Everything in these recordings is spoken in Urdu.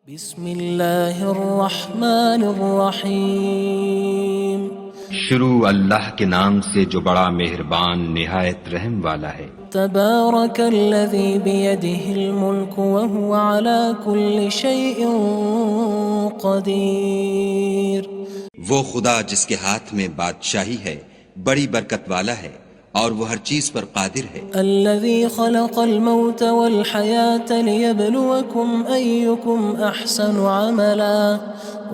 بسم اللہ الرحمن الرحیم شروع اللہ کے نام سے جو بڑا مہربان نہایت رحم والا ہے۔ تبارک الذی بیدہ الملک وہو علی کل شیء قدیر۔ وہ خدا جس کے ہاتھ میں بادشاہی ہے بڑی برکت والا ہے اور وہ ہر چیز پر قادر ہے۔ الذی خلق الموت والحیاة لیبلوکم ایکم احسن عملا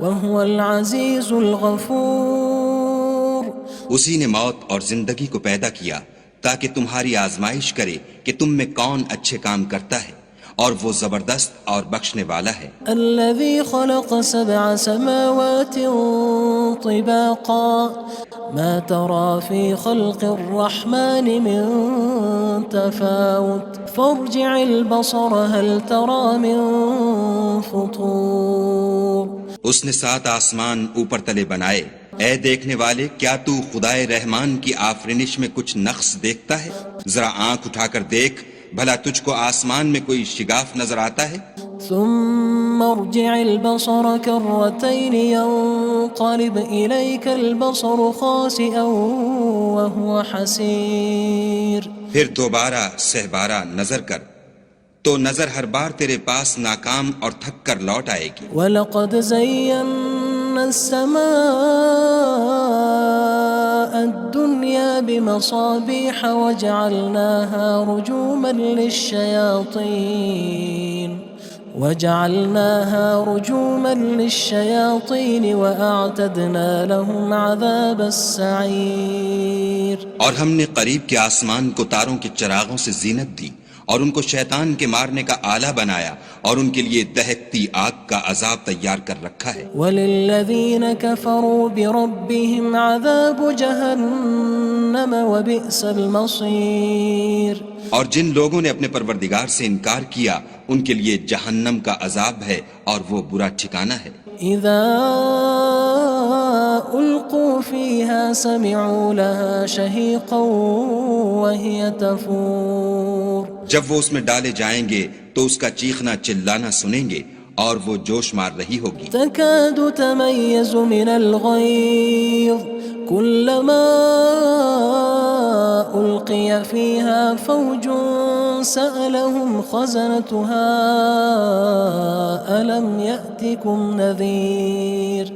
وہو العزیز الغفور۔ اسی نے موت اور زندگی کو پیدا کیا تاکہ تمہاری آزمائش کرے کہ تم میں کون اچھے کام کرتا ہے، اور وہ زبردست اور بخشنے والا ہے۔ الذي خلق 7 سماوات طباقا ما ترى في خلق الرحمن من تفاوت فارجع البصر هل ترى من فطور۔ اس نے 7 آسمان اوپر تلے بنائے، اے دیکھنے والے کیا تو خدائے رحمان کی آفرینش میں کچھ نقص دیکھتا ہے؟ ذرا آنکھ اٹھا کر دیکھ، بھلا تجھ کو آسمان میں کوئی شگاف نظر آتا ہے؟ ثم ارجع البصر كرتين ينقلب إليك البصر خاسئا وهو حسير۔ پھر دوبارہ سہبارہ نظر کر تو نظر ہر بار تیرے پاس ناکام اور تھک کر لوٹ آئے گی۔ وَلَقَدْ زَيَّنَّا السَّمَاءَ الدُّنْيَا بِمَصَابِيحَ وَجَعَلْنَاهَا رُجُومًا لِلشَّيَاطِينِ وَأَعْتَدْنَا لَهُمْ عَذَابَ السَّعِيرِ۔ اور ہم نے قریب کے آسمان کو تاروں کے چراغوں سے زینت دی اور ان کو شیطان کے مارنے کا آلہ بنایا، اور ان کے لیے دہکتی آگ کا عذاب تیار کر رکھا ہے۔ وَلِلَّذِينَ كَفَرُوا بِرَبِّهِمْ عَذَابُ جَهَنَّمَ وَبِئْسَ الْمَصِيرُ۔ اور جن لوگوں نے اپنے پروردگار سے انکار کیا ان کے لیے جہنم کا عذاب ہے اور وہ برا ٹھکانہ ہے۔ اذا القوا فيها سمعوا لها شهيقا وهي تفور۔ جب وہ اس میں ڈالے جائیں گے تو اس کا چیخنا چلانا سنیں گے اور وہ جوش مار رہی ہوگی۔ تكاد تميز من الغيظ كلما ألقي فيها فوج سألهم خزنتها ألم يأتكم نذير۔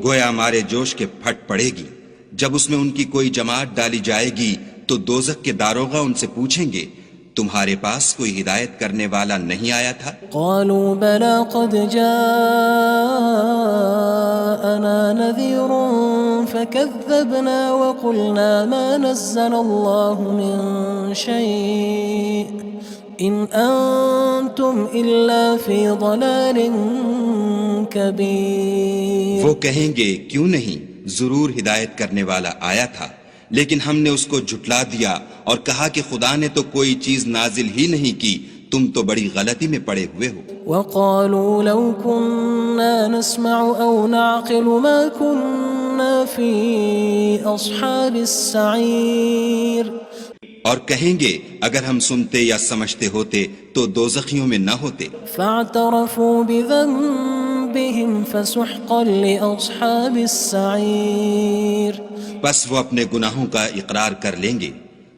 گویا مارے جوش کے پھٹ پڑے گی۔ جب اس میں ان کی کوئی جماعت ڈالی جائے گی تو دوزخ کے داروغہ ان سے پوچھیں گے تمہارے پاس کوئی ہدایت کرنے والا نہیں آیا تھا؟ قالوا بلى قد جاءنا نذير فكذبنا وقلنا ما نزل الله من شيء إن أنتم إلا في ضلال كبير۔ وہ کہیں گے کیوں نہیں، ضرور ہدایت کرنے والا آیا تھا، لیکن ہم نے اس کو جھٹلا دیا اور کہا کہ خدا نے تو کوئی چیز نازل ہی نہیں کی، تم تو بڑی غلطی میں پڑے ہوئے ہو۔ وقالوا لو كنا نسمع أو نعقل ما كنا في أصحاب السعير۔ اور کہیں گے اگر ہم سنتے یا سمجھتے ہوتے تو دوزخیوں میں نہ ہوتے۔ فاعترفوا بذنبهم فسحقا لأصحاب السعير۔ بس وہ اپنے گناہوں کا اقرار کر لیں گے،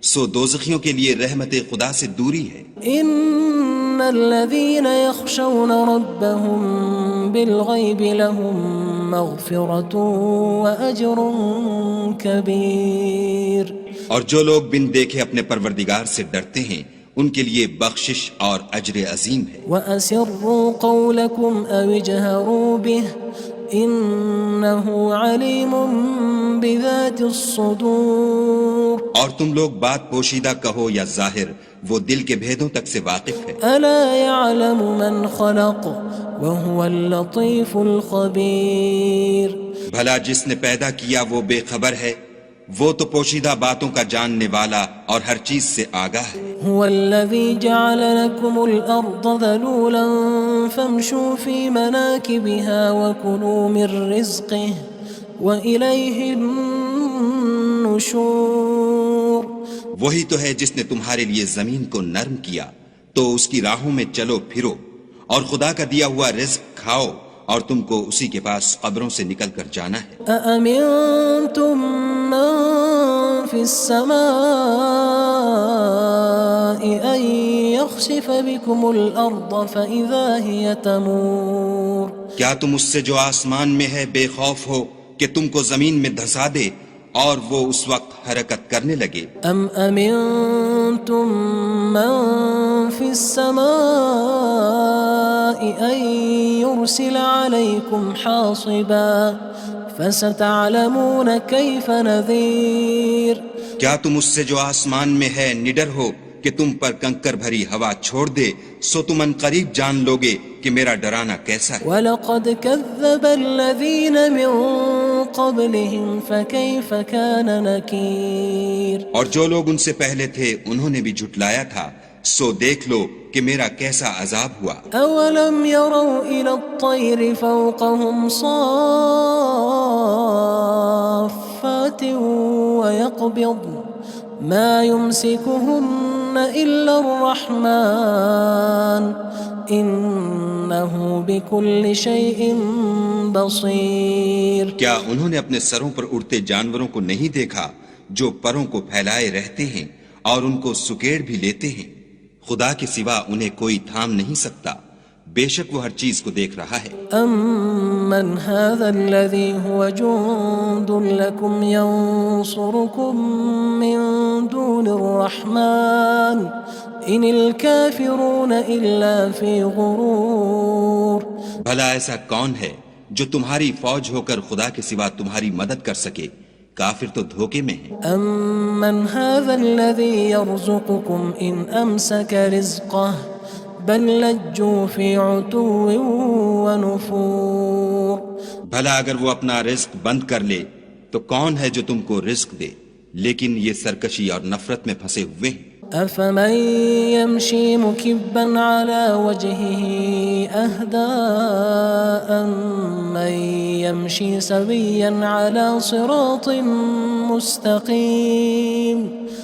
سو دوزخیوں کے لیے رحمت خدا سے دوری ہے۔ ان الذين يخشون ربهم بالغيب لهم مغفرة وأجر كبير۔ اور جو لوگ بن دیکھے اپنے پروردگار سے ڈرتے ہیں ان کے لیے بخشش اور اجر عظیم ہے۔ وَأَسِرُّوا قَوْلَكُمْ أَوِ اجْهَرُوا بِهِ إِنَّهُ عَلِيمٌ بِذَاتِ الصُّدُورِ۔ اور تم لوگ بات پوشیدہ کہو یا ظاہر، وہ دل کے بھیدوں تک سے واقف ہے۔ أَلَا يَعْلَمُ مَنْ خَلَقَ وَهُوَ اللَّطِيفُ الْخَبِيرُ۔ بھلا جس نے پیدا کیا وہ بے خبر ہے، وہ تو پوشیدہ باتوں کا جاننے والا اور ہر چیز سے آگاہ ہے۔ هو الذي جعل لكم الأرض ذلولا فامشوا في مناكبها وكلوا من رزقه وإليه النشور۔ وہی تو ہے جس نے تمہارے لیے زمین کو نرم کیا تو اس کی راہوں میں چلو پھرو، اور خدا کا دیا ہوا رزق کھاؤ اور تم کو اسی کے پاس قبروں سے نکل کر جانا ہے۔ أأمنتم من في السماء أن يخسف بكم الأرض فإذا هي تمور کیا تم اس سے جو آسمان میں ہے بے خوف ہو کہ تم کو زمین میں دھسا دے اور وہ اس وقت حرکت کرنے لگے؟ أم أمنتم من في السماء أن يرسل عليكم حاصبا فستعلمون كيف نذير کیا تم اس سے جو آسمان میں ہے نڈر ہو کہ تم پر کنکر بھری ہوا چھوڑ دے، سو تم ان قریب جان لوگے کہ میرا ڈرانا کیسا ہے۔ وَلَقَدْ كَذَّبَ الَّذِينَ مِن قَبْلِهِمْ فَكَيْفَ كَانَ نَكِيرٌ اور جو لوگ ان سے پہلے تھے انہوں نے بھی جھٹلایا تھا، سو دیکھ لو کہ میرا کیسا عذاب ہوا۔ أَوَلَمْ يَرَوْا إِلَى الطَّيْرِ فَوْقَهُمْ صَافَّاتٍ وَيَقْبِضْنَ مَا يُمْسِكُهُنَّ إِلَّا الرَّحْمَنُ إِنَّهُ بِكُلِّ شَيْءٍ بَصِيرٌ کیا انہوں نے اپنے سروں پر اڑتے جانوروں کو نہیں دیکھا جو پروں کو پھیلائے رہتے ہیں اور ان کو سکیڑ بھی لیتے ہیں؟ خدا کے سوا انہیں کوئی تھام نہیں سکتا، بے شک وہ ہر چیز کو دیکھ رہا ہے۔ أَمَّنْ هَذَا الَّذِي هُوَ جُندٌ لَكُمْ يَنصُرُكُم مِّن دُونِ الرَّحْمَنِ إِنِ الْكَافِرُونَ إِلَّا فِي غُرُورٍ بھلا ایسا کون ہے جو تمہاری فوج ہو کر خدا کے سوا تمہاری مدد کر سکے؟ کافر تو دھوکے میں ہیں۔ أَمَّنْ هَذَا الَّذِي يَرْزُقُكُمْ إِنْ أَمْسَكَ رِزْقَهُ بَلْ لَجُّوا فِي عُتُوٍّ وَنُفُورٍ بھلا اگر وہ اپنا رزق بند کر لے تو کون ہے جو تم کو رزق دے؟ لیکن یہ سرکشی اور نفرت میں پھنسے ہوئے ہیں۔ أَفَمَن يَمْشِي مُكِبًّا عَلَى وَجْهِهِ أَهْدَىٰ أَمَّن يَمْشِي سَوِيًّا عَلَى صِرَاطٍ مُّسْتَقِيمٍ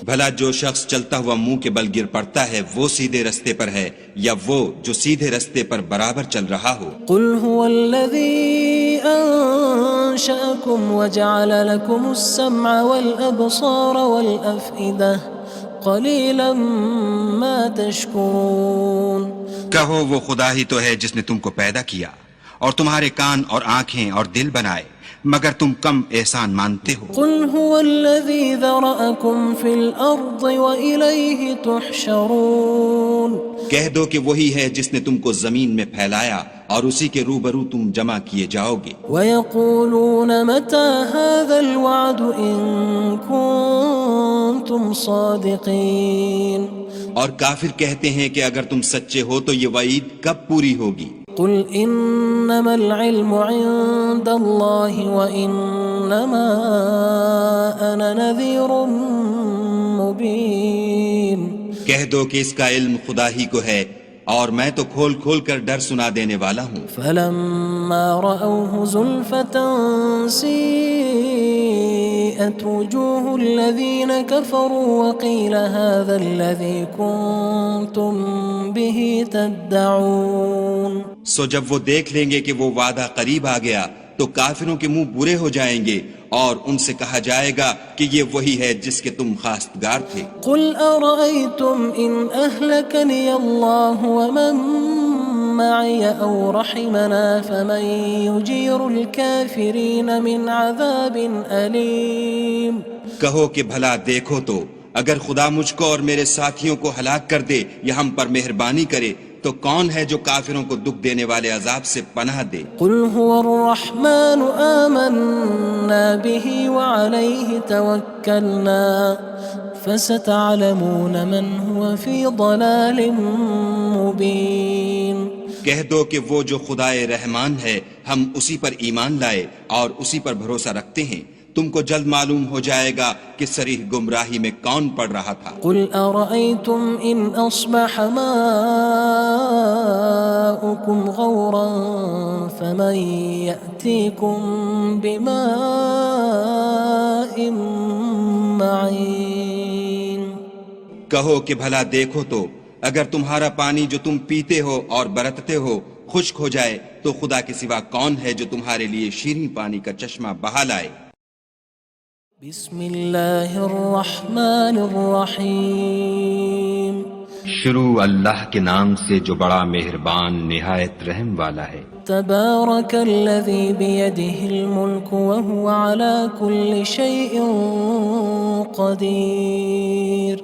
بھلا جو شخص چلتا ہوا منہ کے بل گر پڑتا ہے وہ سیدھے رستے پر ہے یا وہ جو سیدھے رستے پر برابر چل رہا ہو؟ قُلْ هُوَ الَّذِي أَنشَأَكُمْ وَجَعَلَ لَكُمُ السَّمْعَ وَالْأَبْصَارَ وَالْأَفْئِدَةَ قَلِيلًا مَا تَشْكُرُونَ کہو وہ خدا ہی تو ہے جس نے تم کو پیدا کیا اور تمہارے کان اور آنکھیں اور دل بنائے، مگر تم کم احسان مانتے ہو۔ قُلْ هُوَ الَّذِي ذَرَأَكُمْ فِي الْأَرْضِ وَإِلَيْهِ تُحْشَرُونَ کہہ دو کہ وہی ہے جس نے تم کو زمین میں پھیلایا اور اسی کے روبرو تم جمع کیے جاؤ گے۔ وَيَقُولُونَ مَتَى هَذَا الْوَعْدُ إِن كُنتُمْ صَادِقِينَ اور کافر کہتے ہیں کہ اگر تم سچے ہو تو یہ وعید کب پوری ہوگی؟ قُلْ إِنَّمَا الْعِلْمُ عِندَ اللَّهِ وَإِنَّمَا أَنَا نَذِيرٌ مُّبِينٌ کہہ دو کہ اس کا علم خدا ہی کو ہے اور میں تو کھول کھول کر ڈر سنا دینے والا ہوں۔ فَلَمَّا رَأَوْهُ زُلْفَةً سِيئَتْ وُجُوهُ الَّذِينَ كَفَرُوا وَقِيلَ هَذَا الَّذِي كُنتُم بِهِ تَدَّعُونَ سو جب وہ دیکھ لیں گے کہ وہ وعدہ قریب آ گیا تو کافروں کے منہ برے ہو جائیں گے اور ان سے کہا جائے گا کہ یہ وہی ہے جس کے تم خواستگار تھے۔ قُلْ أَرَأَيْتُمْ إِنْ أَهْلَكَنِيَ اللَّهُ وَمَن مَّعِيَ أَوْ رَحِمَنَا فَمَن يُجِيرُ الْكَافِرِينَ مِنْ عَذَابٍ أَلِيمٍ کہو کہ بھلا دیکھو تو اگر خدا مجھ کو اور میرے ساتھیوں کو ہلاک کر دے یا ہم پر مہربانی کرے تو کون ہے جو کافروں کو دکھ دینے والے عذاب سے پناہ دے؟ قُلْ هُوَ الرَّحْمَنُ آمَنَّا بِهِ وَعَلَيْهِ تَوَكَّلْنَا فَسَتَعْلَمُونَ مَنْ هُوَ فِي ضَلَالٍ مُّبِينٍ کہہ دو کہ وہ جو خدائے رحمان ہے ہم اسی پر ایمان لائے اور اسی پر بھروسہ رکھتے ہیں، تم کو جلد معلوم ہو جائے گا کہ صریح گمراہی میں کون پڑ رہا تھا۔ قُلْ أَرَأَيْتُمْ إِنْ أَصْبَحَ مَاؤُكُمْ غَوْرًا فَمَن يَأْتِيكُم بِمَاءٍ مَّعِينٍ کہو کہ بھلا دیکھو تو اگر تمہارا پانی جو تم پیتے ہو اور برتتے ہو خشک ہو جائے تو خدا کے سوا کون ہے جو تمہارے لیے شیریں پانی کا چشمہ بہا لائے؟ بسم اللہ الرحمن الرحیم شروع اللہ کے نام سے جو بڑا مہربان نہایت رحم والا ہے۔ تبارک الذی بیدہ الملک وہو علی کل شیء قدیر۔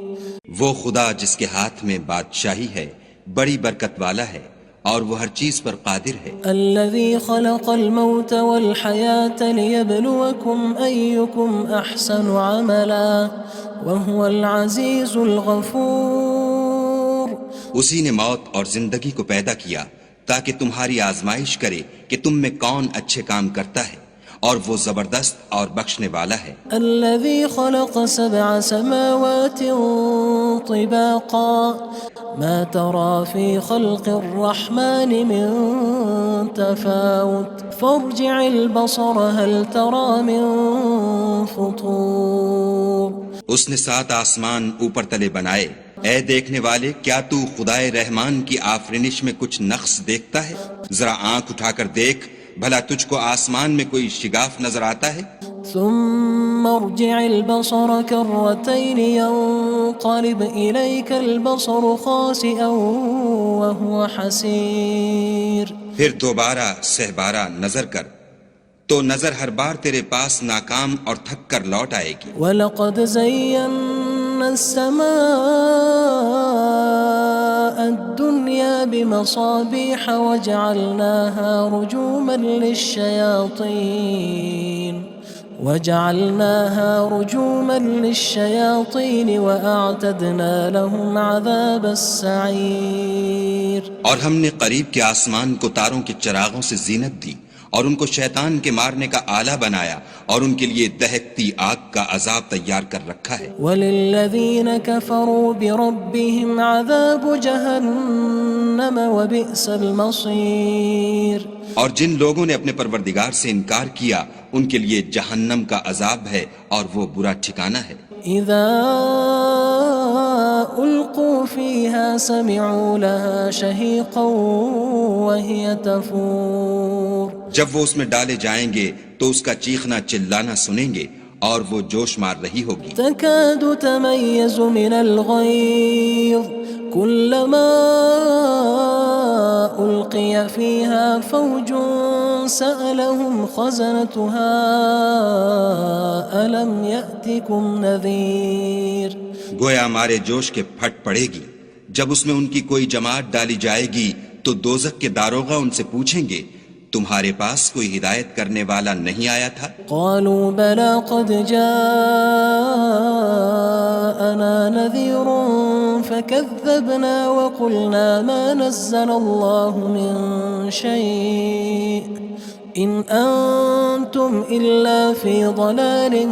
وہ خدا جس کے ہاتھ میں بادشاہی ہے بڑی برکت والا ہے اور وہ ہر چیز پر قادر ہے۔ الذي خلق الموت والحياة ليبلوكم أيكم أحسن عملا وهو العزيز الغفور۔ اسی نے موت اور زندگی کو پیدا کیا تاکہ تمہاری آزمائش کرے کہ تم میں کون اچھے کام کرتا ہے، اور وہ زبردست اور بخشنے والا ہے۔ الذي خلق 7 سماوات طباقا ما ترى في خلق الرحمن من تفاوت فارجع البصر هل ترى من فطور۔ اس نے 7 آسمان اوپر تلے بنائے، اے دیکھنے والے کیا تو خدائے رحمان کی آفرینش میں کچھ نقص دیکھتا ہے؟ ذرا آنکھ اٹھا کر دیکھ، بھلا تجھ کو آسمان میں کوئی شگاف نظر آتا ہے؟ ثم ارجع البصر كرتين ينقلب إليك البصر خاسئا وهو حسير۔ پھر دوبارہ سہبارہ نظر کر تو نظر ہر بار تیرے پاس ناکام اور تھک کر لوٹ آئے گی۔ وَلَقَدْ زَيَّنَّا السَّمَاءَ الدُّنْيَا بِمَصَابِيحَ وَجَعَلْنَاهَا رُجُومًا لِلشَّيَاطِينِ وَأَعْتَدْنَا لَهُمْ عَذَابَ السَّعِيرِ۔ اور ہم نے قریب کے آسمان کو تاروں کے چراغوں سے زینت دی اور ان کو شیطان کے مارنے کا آلہ بنایا، اور ان کے لیے دہکتی آگ کا عذاب تیار کر رکھا ہے۔ وَلِلَّذِينَ كَفَرُوا بِرَبِّهِمْ عَذَابُ جَهَنَّمَ وَبِئْسَ الْمَصِيرُ۔ اور جن لوگوں نے اپنے پروردگار سے انکار کیا ان کے لیے جہنم کا عذاب ہے اور وہ برا ٹھکانہ ہے۔ اذا القوا فيها سمعوا لها شهيقا وهي تفور۔ جب وہ اس میں ڈالے جائیں گے تو اس کا چیخنا چلانا سنیں گے اور وہ جوش مار رہی ہوگی۔ تكاد تميز من الغيظ كلما ألقي فيها فوج سألهم خزنتها ألم يأتكم نذير۔ گویا مارے جوش کے پھٹ پڑے گی، جب اس میں ان کی کوئی جماعت ڈالی جائے گی تو دوزخ کے داروغہ ان سے پوچھیں گے تمہارے پاس کوئی ہدایت کرنے والا نہیں آیا تھا؟ قالوا بلى قد جاءنا نذير فكذبنا وقلنا ما نزل الله من شيء إن أنتم إلا في ضلال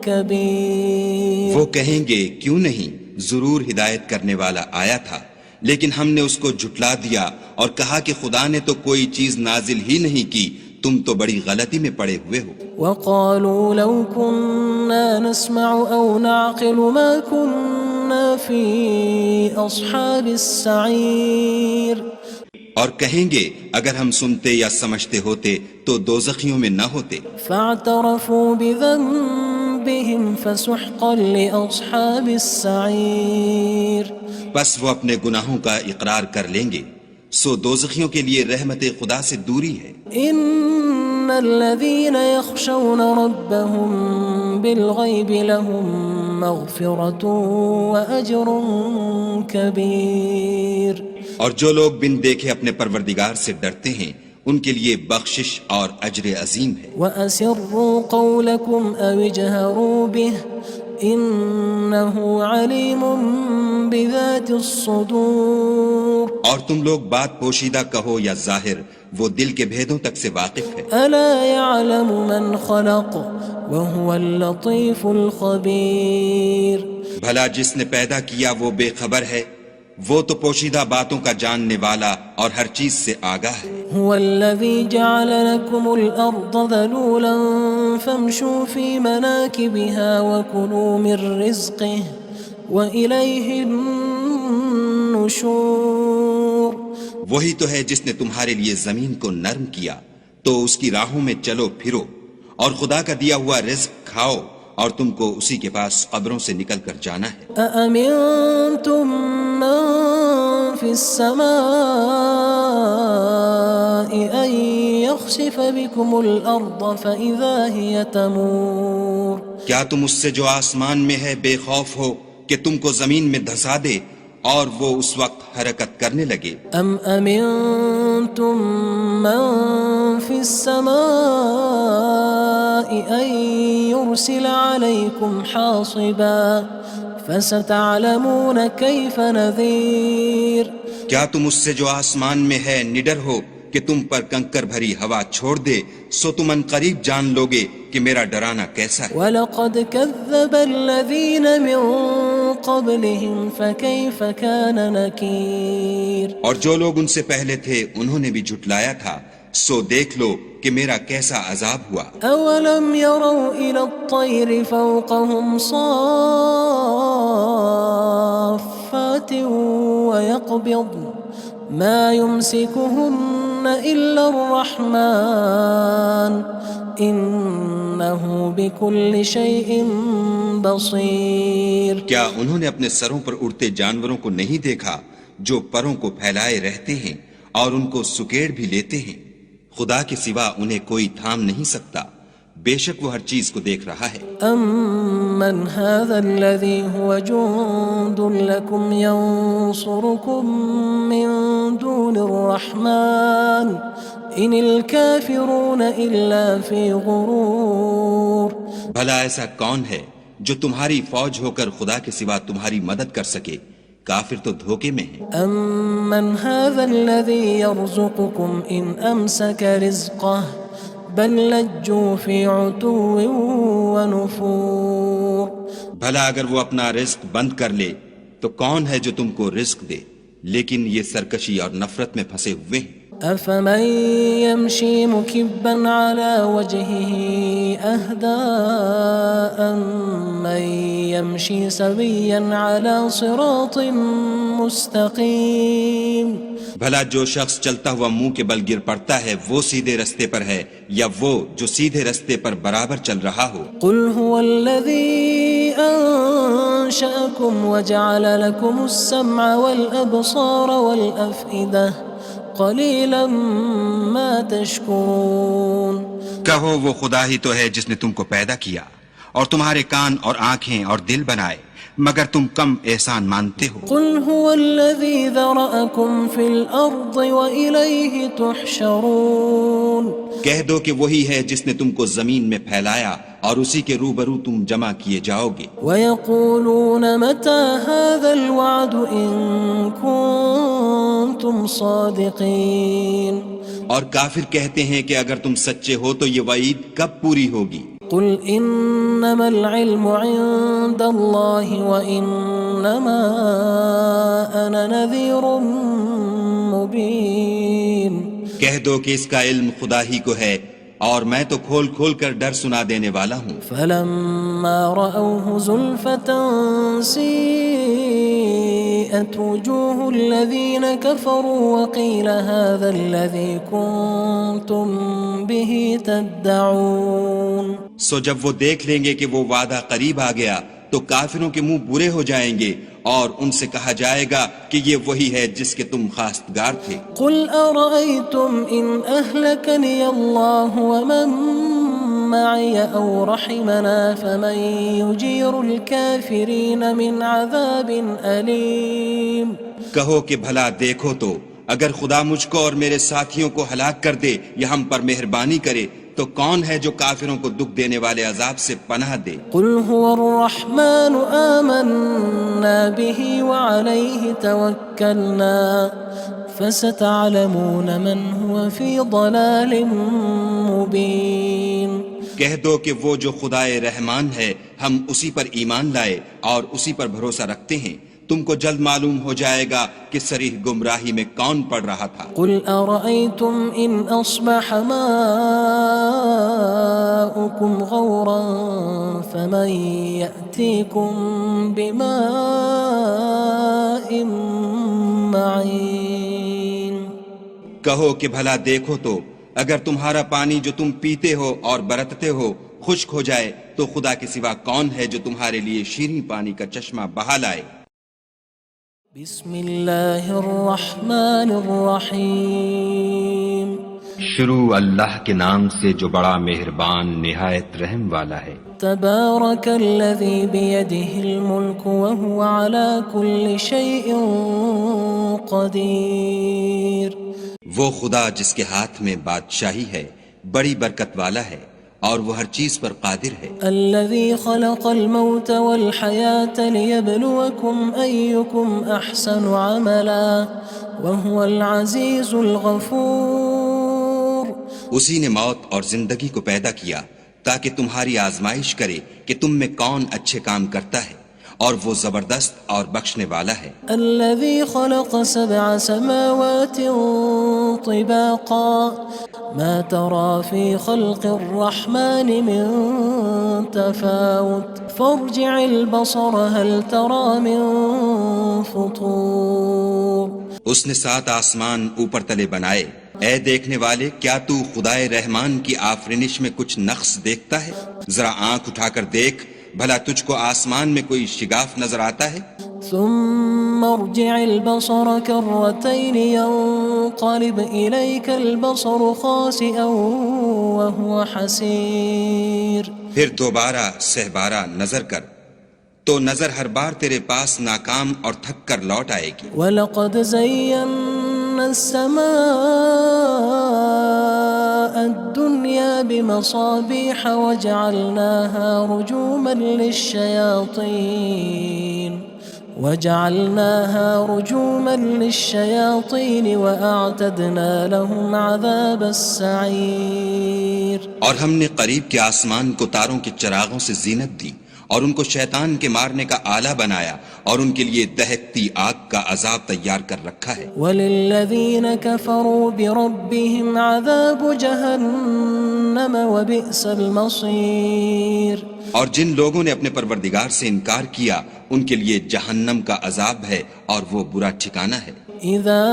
كبير۔ وہ کہیں گے کیوں نہیں، ضرور ہدایت کرنے والا آیا تھا، لیکن ہم نے اس کو جھٹلا دیا اور کہا کہ خدا نے تو کوئی چیز نازل ہی نہیں کی، تم تو بڑی غلطی میں پڑے ہوئے ہو۔ وقالوا لو كنا نسمع أو نعقل ما كنا في أصحاب السعير۔ اور کہیں گے اگر ہم سنتے یا سمجھتے ہوتے تو دوزخیوں میں نہ ہوتے۔ فاعترفوا بذنبهم فسحقا لأصحاب السعير۔ بس وہ اپنے گناہوں کا اقرار کر لیں گے، سو دوزخیوں کے لیے رحمت خدا سے دوری ہے۔ ان الذين يخشون ربهم بالغيب لهم مغفرة وأجر كبير۔ اور جو لوگ بن دیکھے اپنے پروردگار سے ڈرتے ہیں ان کے لیے بخشش اور اجر عظیم ہے۔ وَأَسِرُّوا قَوْلَكُمْ أَوِ اجْهَرُوا بِهِ إِنَّهُ عَلِيمٌ بِذَاتِ الصُّدُورِ۔ اور تم لوگ بات پوشیدہ کہو یا ظاہر، وہ دل کے بھیدوں تک سے واقف ہے۔ أَلَا يَعْلَمُ مَنْ خَلَقَ وَهُوَ اللَّطِيفُ الْخَبِيرُ۔ بھلا جس نے پیدا کیا وہ بے خبر ہے، وہ تو پوشیدہ باتوں کا جاننے والا اور ہر چیز سے آگاہ ہے۔ هو الذي جعل لكم الأرض ذلولا فامشوا في مناكبها وكلوا من رزقه وإليه النشور۔ وہی تو ہے جس نے تمہارے لیے زمین کو نرم کیا تو اس کی راہوں میں چلو پھرو اور خدا کا دیا ہوا رزق کھاؤ اور تم کو اسی کے پاس قبروں سے نکل کر جانا ہے۔ أأمنتم من في السماء أن يخسف بكم الأرض فإذا هي تمور کیا تم اس سے جو آسمان میں ہے بے خوف ہو کہ تم کو زمین میں دھسا دے اور وہ اس وقت حرکت کرنے لگے؟ أم أمنتم من في السماء أن يرسل عليكم حاصبا فستعلمون كيف نذير کیا تم اس سے جو آسمان میں ہے نڈر ہو کہ تم پر کنکر بھری ہوا چھوڑ دے، سو تم ان قریب جان لوگے کہ میرا ڈرانا کیسا ہے۔ وَلَقَدْ كَذَّبَ الَّذِينَ مِن قَبْلِهِمْ فَكَيْفَ كَانَ نَكِيرٌ اور جو لوگ ان سے پہلے تھے انہوں نے بھی جھٹلایا تھا، سو دیکھ لو کہ میرا کیسا عذاب ہوا۔ أَوَلَمْ يَرَوْا إِلَى الطَّيْرِ فَوْقَهُمْ صَافَّاتٍ وَيَقْبِضْنَ مَا يُمْسِكُهُنَّ إِلَّا الرَّحْمَنُ إِنَّهُ بِكُلِّ شَيْءٍ بَصِيرٌ کیا انہوں نے اپنے سروں پر اڑتے جانوروں کو نہیں دیکھا جو پروں کو پھیلائے رہتے ہیں اور ان کو سکیڑ بھی لیتے ہیں؟ خدا کے سوا انہیں کوئی تھام نہیں سکتا، بے شک وہ ہر چیز کو دیکھ رہا ہے۔ أَمَّنْ هَذَا الَّذِي هُوَ جُندٌ لَكُمْ يَنصُرُكُم مِّن دُونِ الرَّحْمَنِ إِنِ الْكَافِرُونَ إِلَّا فِي غُرُورٍ بھلا ایسا کون ہے جو تمہاری فوج ہو کر خدا کے سوا تمہاری مدد کر سکے؟ کافر تو دھوکے میں ہیں۔ أَمَّنْ هَذَا الَّذِي يَرْزُقُكُمْ إِنْ أَمْسَكَ رِزْقَهُ بَلْ لَجُّوا فِي عُتُوٍّ وَنُفُورٍ بھلا اگر وہ اپنا رزق بند کر لے تو کون ہے جو تم کو رزق دے؟ لیکن یہ سرکشی اور نفرت میں پھنسے ہوئے ہیں۔ أَفَمَن يَمْشِي مُكِبًّا عَلَى وَجْهِهِ أَهْدَىٰ أَمَّن يَمْشِي سَوِيًّا عَلَى صِرَاطٍ مُّسْتَقِيمٍ بھلا جو شخص چلتا ہوا منہ کے بل گر پڑتا ہے وہ سیدھے رستے پر ہے یا وہ جو سیدھے رستے پر برابر چل رہا ہو؟ قُلْ هُوَ الَّذِي أَنشَأَكُمْ وَجَعَلَ لَكُمُ السَّمْعَ وَالْأَبْصَارَ وَالْأَفْئِدَةَ قَلِيلًا مَا تَشْكُرُونَ کہو وہ خدا ہی تو ہے جس نے تم کو پیدا کیا اور تمہارے کان اور آنکھیں اور دل بنائے، مگر تم کم احسان مانتے ہو۔ قُلْ هُوَ الَّذِي ذَرَأَكُمْ فِي الْأَرْضِ وَإِلَيْهِ تُحْشَرُونَ کہہ دو کہ وہی ہے جس نے تم کو زمین میں پھیلایا اور اسی کے روبرو تم جمع کیے جاؤ گے۔ وَيَقُولُونَ مَتَى هَذَا الْوَعْدُ إِن كُنتُمْ صَادِقِينَ اور کافر کہتے ہیں کہ اگر تم سچے ہو تو یہ وعید کب پوری ہوگی؟ قُلْ إِنَّمَا الْعِلْمُ عِندَ اللَّهِ وَإِنَّمَا أَنَا نَذِيرٌ مُّبِينٌ کہہ دو کہ اس کا علم خدا ہی کو ہے اور میں تو کھول کھول کر ڈر سنا دینے والا ہوں۔ فَلَمَّا رَأَوْهُ زُلْفَةً سِيئَتْ وُجُوهُ الَّذِينَ كَفَرُوا وَقِيلَ هَذَا الَّذِي كُنتُم بِهِ تَدَّعُونَ سو جب وہ دیکھ لیں گے کہ وہ وعدہ قریب آ گیا تو کافروں کے منہ برے ہو جائیں گے اور ان سے کہا جائے گا کہ یہ وہی ہے جس کے تم خواستگار تھے۔ قُلْ أَرَأَيْتُمْ إِنْ أَهْلَكَنِيَ اللَّهُ وَمَن مَّعِيَ أَوْ رَحِمَنَا فَمَن يُجِيرُ الْكَافِرِينَ مِنْ عَذَابٍ أَلِيمٍ کہو کہ بھلا دیکھو تو اگر خدا مجھ کو اور میرے ساتھیوں کو ہلاک کر دے یا ہم پر مہربانی کرے تو کون ہے جو کافروں کو دکھ دینے والے عذاب سے پناہ دے؟ قُلْ هُوَ الرَّحْمَنُ آمَنَّا بِهِ وَعَلَيْهِ تَوَكَّلْنَا فَسَتَعْلَمُونَ مَنْ هُوَ فِي ضَلَالٍ مُّبِينٍ کہہ دو کہ وہ جو خدائے رحمان ہے ہم اسی پر ایمان لائے اور اسی پر بھروسہ رکھتے ہیں، تم کو جلد معلوم ہو جائے گا کہ صریح گمراہی میں کون پڑ رہا تھا۔ قُلْ أَرَأَيْتُمْ إِنْ أَصْبَحَ مَاؤُكُمْ غَوْرًا فَمَن يَأْتِيكُم بِمَاءٍ مَّعِينٍ کہو کہ بھلا دیکھو تو اگر تمہارا پانی جو تم پیتے ہو اور برتتے ہو خشک ہو جائے تو خدا کے سوا کون ہے جو تمہارے لیے شیریں پانی کا چشمہ بہا لائے؟ بسم اللہ الرحمن الرحیم شروع اللہ کے نام سے جو بڑا مہربان نہایت رحم والا ہے۔ تبارک الذی بیدہ الملک وہو علی کل شیء قدیر۔ وہ خدا جس کے ہاتھ میں بادشاہی ہے بڑی برکت والا ہے اور وہ ہر چیز پر قادر ہے۔ الذي خلق الموت والحياة ليبلوكم أيكم أحسن عملا وهو العزيز الغفور۔ اسی نے موت اور زندگی کو پیدا کیا تاکہ تمہاری آزمائش کرے کہ تم میں کون اچھے کام کرتا ہے، اور وہ زبردست اور بخشنے والا ہے۔ الذي خلق 7 سماوات طباقا ما ترى في خلق الرحمن من تفاوت فارجع البصر هل ترى من فطور۔ اس نے 7 آسمان اوپر تلے بنائے، اے دیکھنے والے کیا تو خدائے رحمان کی آفرینش میں کچھ نقص دیکھتا ہے؟ ذرا آنکھ اٹھا کر دیکھ بھلا تجھ کو آسمان میں کوئی شگاف نظر آتا ہے؟ ثم ارجع البصر كرتين ينقلب إليك البصر خاسئا وهو حسير۔ پھر دوبارہ سہبارہ نظر کر تو نظر ہر بار تیرے پاس ناکام اور تھک کر لوٹ آئے گی۔ وَلَقَدْ زَيَّنَّا السَّمَاءَ الدُّنْيَا بِمَصَابِيحَ وَجَعَلْنَاهَا رُجُومًا لِلشَّيَاطِينِ وَأَعْتَدْنَا لَهُمْ عَذَابَ السَّعِيرِ۔ اور ہم نے قریب کے آسمان کو تاروں کے چراغوں سے زینت دی اور ان کو شیطان کے مارنے کا آلہ بنایا اور ان کے لیے دہکتی آگ کا عذاب تیار کر رکھا ہے۔ وَلِلَّذِينَ كَفَرُوا بِرَبِّهِمْ عَذَابُ جَهَنَّمَ وَبِئْسَ الْمَصِيرُ۔ اور جن لوگوں نے اپنے پروردگار سے انکار کیا ان کے لیے جہنم کا عذاب ہے اور وہ برا ٹھکانہ ہے۔ اذا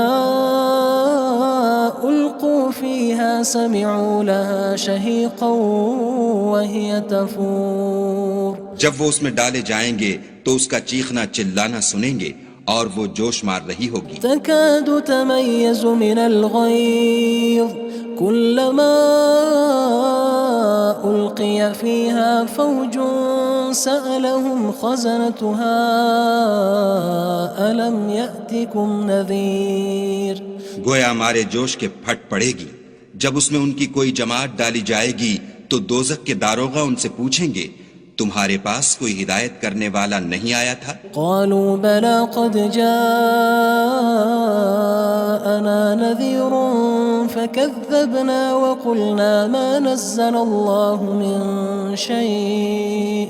القوا فيها سمعوا لها شهيقا وهي تفور۔ جب وہ اس میں ڈالے جائیں گے تو اس کا چیخنا چلانا سنیں گے اور وہ جوش مار رہی ہوگی۔ تكاد تميز من الغيظ كلما ألقي فيها فوج سألهم خزنتها ألم يأتكم نذير۔ گویا ہمارے جوش کے پھٹ پڑے گی جب اس میں ان کی کوئی جماعت ڈالی جائے گی تو دوزخ کے داروغہ ان سے پوچھیں گے تمہارے پاس کوئی ہدایت کرنے والا نہیں آیا تھا؟ قالوا بلى قد جاءنا نذير فكذبنا وقلنا ما نزل الله من شيء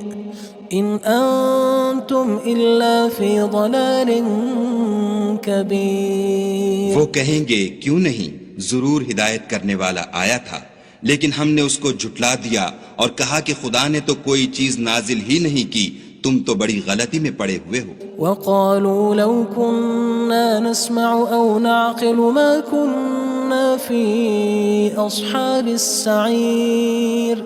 إن أنتم إلا في ضلال كبير۔ وہ کہیں گے کیوں نہیں، ضرور ہدایت کرنے والا آیا تھا، لیکن ہم نے اس کو جھٹلا دیا اور کہا کہ خدا نے تو کوئی چیز نازل ہی نہیں کی، تم تو بڑی غلطی میں پڑے ہوئے ہو۔ وقالوا لو كنا نسمع أو نعقل ما كنا في أصحاب السعير۔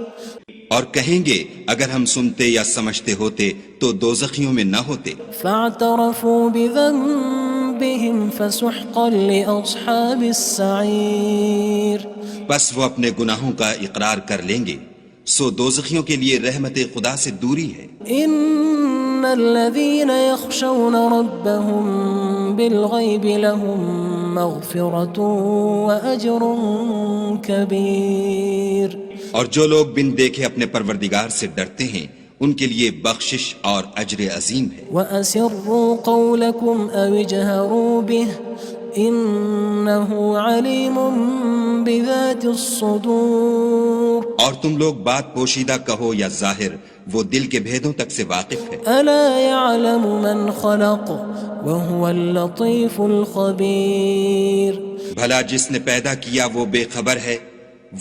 اور کہیں گے اگر ہم سنتے یا سمجھتے ہوتے تو دوزخیوں میں نہ ہوتے۔ فاعترفوا بذنبهم فسحقا لأصحاب السعير۔ بس وہ اپنے گناہوں کا اقرار کر لیں گے، سو دوزخیوں کے لیے رحمت خدا سے دوری ہے۔ ان الذين يخشون ربهم بالغيب لهم مغفرة وأجر كبير۔ اور جو لوگ بن دیکھے اپنے پروردگار سے ڈرتے ہیں ان کے لیے بخشش اور اجر عظیم ہے۔ وَأَسِرُّوا قَوْلَكُمْ أَوِ اجْهَرُوا بِهِ إِنَّهُ عَلِيمٌ بِذَاتِ الصُّدُورِ۔ اور تم لوگ بات پوشیدہ کہو یا ظاہر، وہ دل کے بھیدوں تک سے واقف ہے۔ أَلَا يَعْلَمُ مَنْ خَلَقَ وَهُوَ اللَّطِيفُ الْخَبِيرُ۔ بھلا جس نے پیدا کیا وہ بے خبر ہے،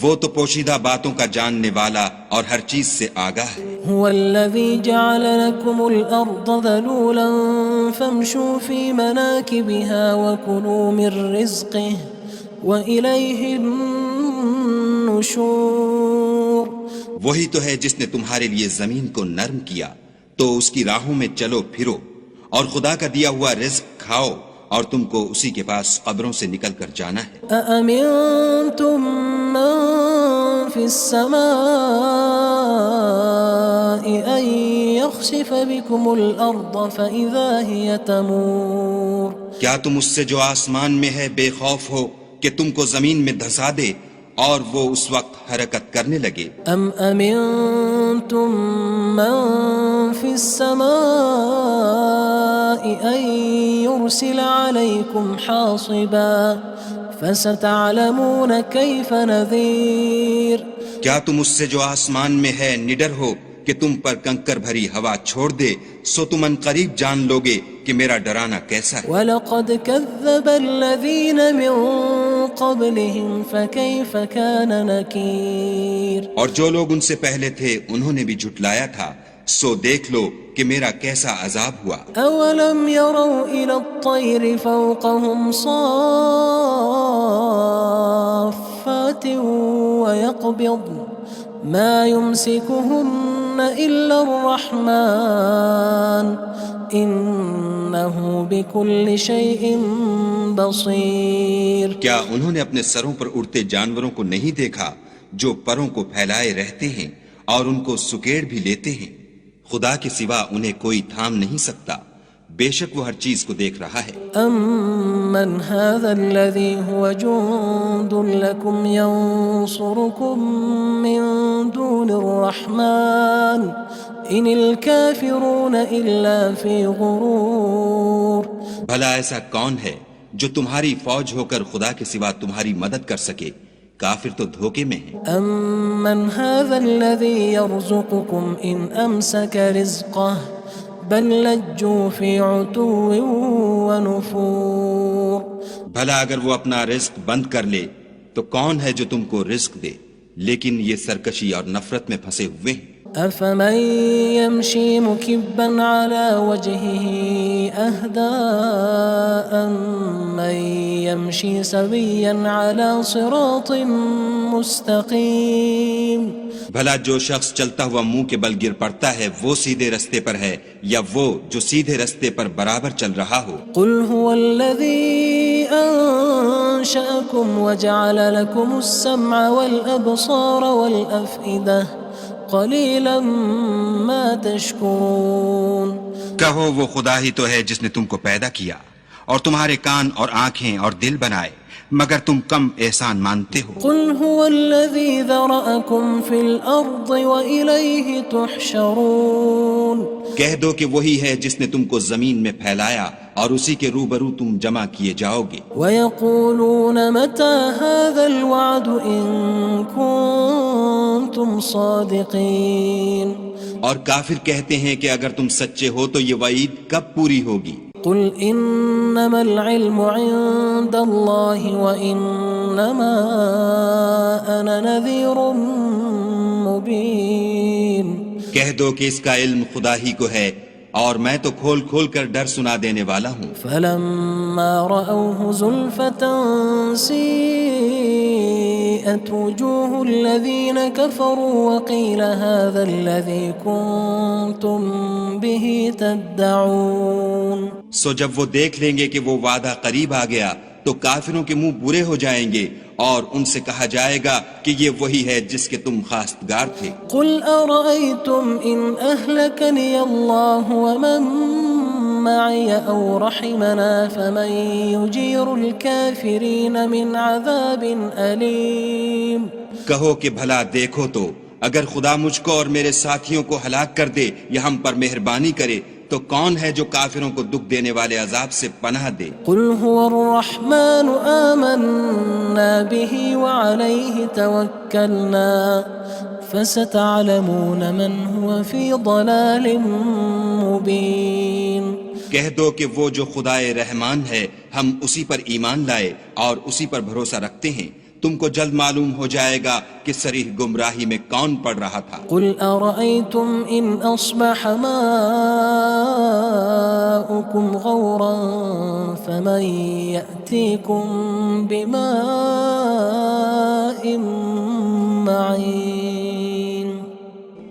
وہ تو پوشیدہ باتوں کا جاننے والا اور ہر چیز سے آگاہ ہے۔ هو الذي جعل لكم الأرض ذلولا فامشوا في مناكبها وكلوا من رزقه وإليه النشور. وہی تو ہے جس نے تمہارے لیے زمین کو نرم کیا تو اس کی راہوں میں چلو پھرو، اور خدا کا دیا ہوا رزق کھاؤ، اور تم کو اسی کے پاس قبروں سے نکل کر جانا ہے. أأمنتم من في السماء أن يخسف بكم الأرض فإذا هي تمور. کیا تم اس سے جو آسمان میں ہے بے خوف ہو کہ تم کو زمین میں دھسا دے اور وہ اس وقت حرکت کرنے لگے؟ أم أمنتم من في السماء أن يرسل عليكم حاصبا فستعلمون كيف نذير. کیا تم اس سے جو آسمان میں ہے نڈر ہو کہ تم پر کنکر بھری ہوا چھوڑ دے، سو تم ان قریب جان لوگے کہ میرا ڈرانا کیسا ہے. وَلَقَدْ كَذَّبَ الَّذِينَ مِن قَبْلِهِمْ فَكَيْفَ كَانَ نَكِيرٌ. اور جو لوگ ان سے پہلے تھے انہوں نے بھی جھٹلایا تھا، سو دیکھ لو کہ میرا کیسا عذاب ہوا. أَوَلَمْ يَرَوْا إِلَى الطَّيْرِ فَوْقَهُمْ صَافَّاتٍ وَيَقْبِضْنَ مَا يُمْسِكُهُنَّ إِلَّا الرَّحْمَنُ إِنَّهُ بِكُلِّ شَيْءٍ بَصِيرٌ. کیا انہوں نے اپنے سروں پر اڑتے جانوروں کو نہیں دیکھا جو پروں کو پھیلائے رہتے ہیں اور ان کو سکیڑ بھی لیتے ہیں؟ خدا کے سوا انہیں کوئی تھام نہیں سکتا، بے شک وہ ہر چیز کو دیکھ رہا ہے. أَمَّنْ هَذَا الَّذِي هُوَ جُندٌ لَكُمْ يَنصُرُكُم مِّن دُونِ الرَّحْمَنِ إِنِ الْكَافِرُونَ إِلَّا فِي غُرُورٍ. بھلا ایسا کون ہے جو تمہاری فوج ہو کر خدا کے سوا تمہاری مدد کر سکے؟ کافر تو دھوکے میں ہیں. أَمَّنْ هَذَا الَّذِي يَرْزُقُكُمْ إِنْ أَمْسَكَ رِزْقَهُ بَلْ لَجُّوا فِي عُتُوٍّ وَنُفُورٍ. بھلا اگر وہ اپنا رزق بند کر لے تو کون ہے جو تم کو رزق دے؟ لیکن یہ سرکشی اور نفرت میں پھنسے ہوئے ہیں. أَفَمَن يَمْشِي مُكِبًّا عَلَى وَجْهِهِ أَهْدَىٰ أَمَّن يَمْشِي سَوِيًّا عَلَى صِرَاطٍ مُّسْتَقِيمٍ. بھلا جو شخص چلتا ہوا منہ کے بل گر پڑتا ہے وہ سیدھے رستے پر ہے یا وہ جو سیدھے رستے پر برابر چل رہا ہو؟ قُلْ هُوَ الَّذِي أَنشَأَكُمْ وَجَعَلَ لَكُمُ السَّمْعَ وَالْأَبْصَارَ وَالْأَفْئِدَةَ قَلِيلًا مَا تَشْكُرُونَ. کہو وہ خدا ہی تو ہے جس نے تم کو پیدا کیا اور تمہارے کان اور آنکھیں اور دل بنائے، مگر تم کم احسان مانتے ہو. قُلْ هُوَ الَّذِي ذَرَأَكُمْ فِي الْأَرْضِ وَإِلَيْهِ تُحْشَرُونَ. کہہ دو کہ وہی ہے جس نے تم کو زمین میں پھیلایا اور اسی کے روبرو تم جمع کیے جاؤ گے. وَيَقُولُونَ مَتَى هَذَا الْوَعْدُ إِن كُنتُمْ صَادِقِينَ. اور کافر کہتے ہیں کہ اگر تم سچے ہو تو یہ وعید کب پوری ہوگی؟ قُلْ إِنَّمَا الْعِلْمُ عِندَ اللَّهِ وَإِنَّمَا أَنَا نَذِيرٌ مُّبِينٌ. کہہ دو کہ اس کا علم خدا ہی کو ہے اور میں تو کھول کھول کر ڈر سنا دینے والا ہوں. فَلَمَّا رَأَوْهُ زُلْفَةً سِيئَتْ وُجُوهُ الَّذِينَ كَفَرُوا وَقِيلَ هَذَا الَّذِي كُنتُم بِهِ تَدَّعُونَ. سو جب وہ دیکھ لیں گے کہ وہ وعدہ قریب آ گیا تو کافروں کے منہ برے ہو جائیں گے اور ان سے کہا جائے گا کہ یہ وہی ہے جس کے تم خواستگار تھے. قُلْ أَرَأَيْتُمْ إِنْ أَهْلَكَنِيَ اللَّهُ وَمَن مَّعِيَ أَوْ رَحِمَنَا فَمَن يُجِيرُ الْكَافِرِينَ مِنْ عَذَابٍ أَلِيمٍ. کہو کہ بھلا دیکھو تو اگر خدا مجھ کو اور میرے ساتھیوں کو ہلاک کر دے یا ہم پر مہربانی کرے تو کون ہے جو کافروں کو دکھ دینے والے عذاب سے پناہ دے؟ قُلْ هُوَ الرَّحْمَنُ آمَنَّا بِهِ وَعَلَيْهِ تَوَكَّلْنَا فَسَتَعْلَمُونَ مَنْ هُوَ فِي ضَلَالٍ مُّبِينٍ. کہہ دو کہ وہ جو خدائے رحمان ہے ہم اسی پر ایمان لائے اور اسی پر بھروسہ رکھتے ہیں، تم کو جلد معلوم ہو جائے گا کہ صریح گمراہی میں کون پڑ رہا تھا۔ قل أرأيتم إن أصبح ماؤكم غورا فمن يأتيكم بماء معين۔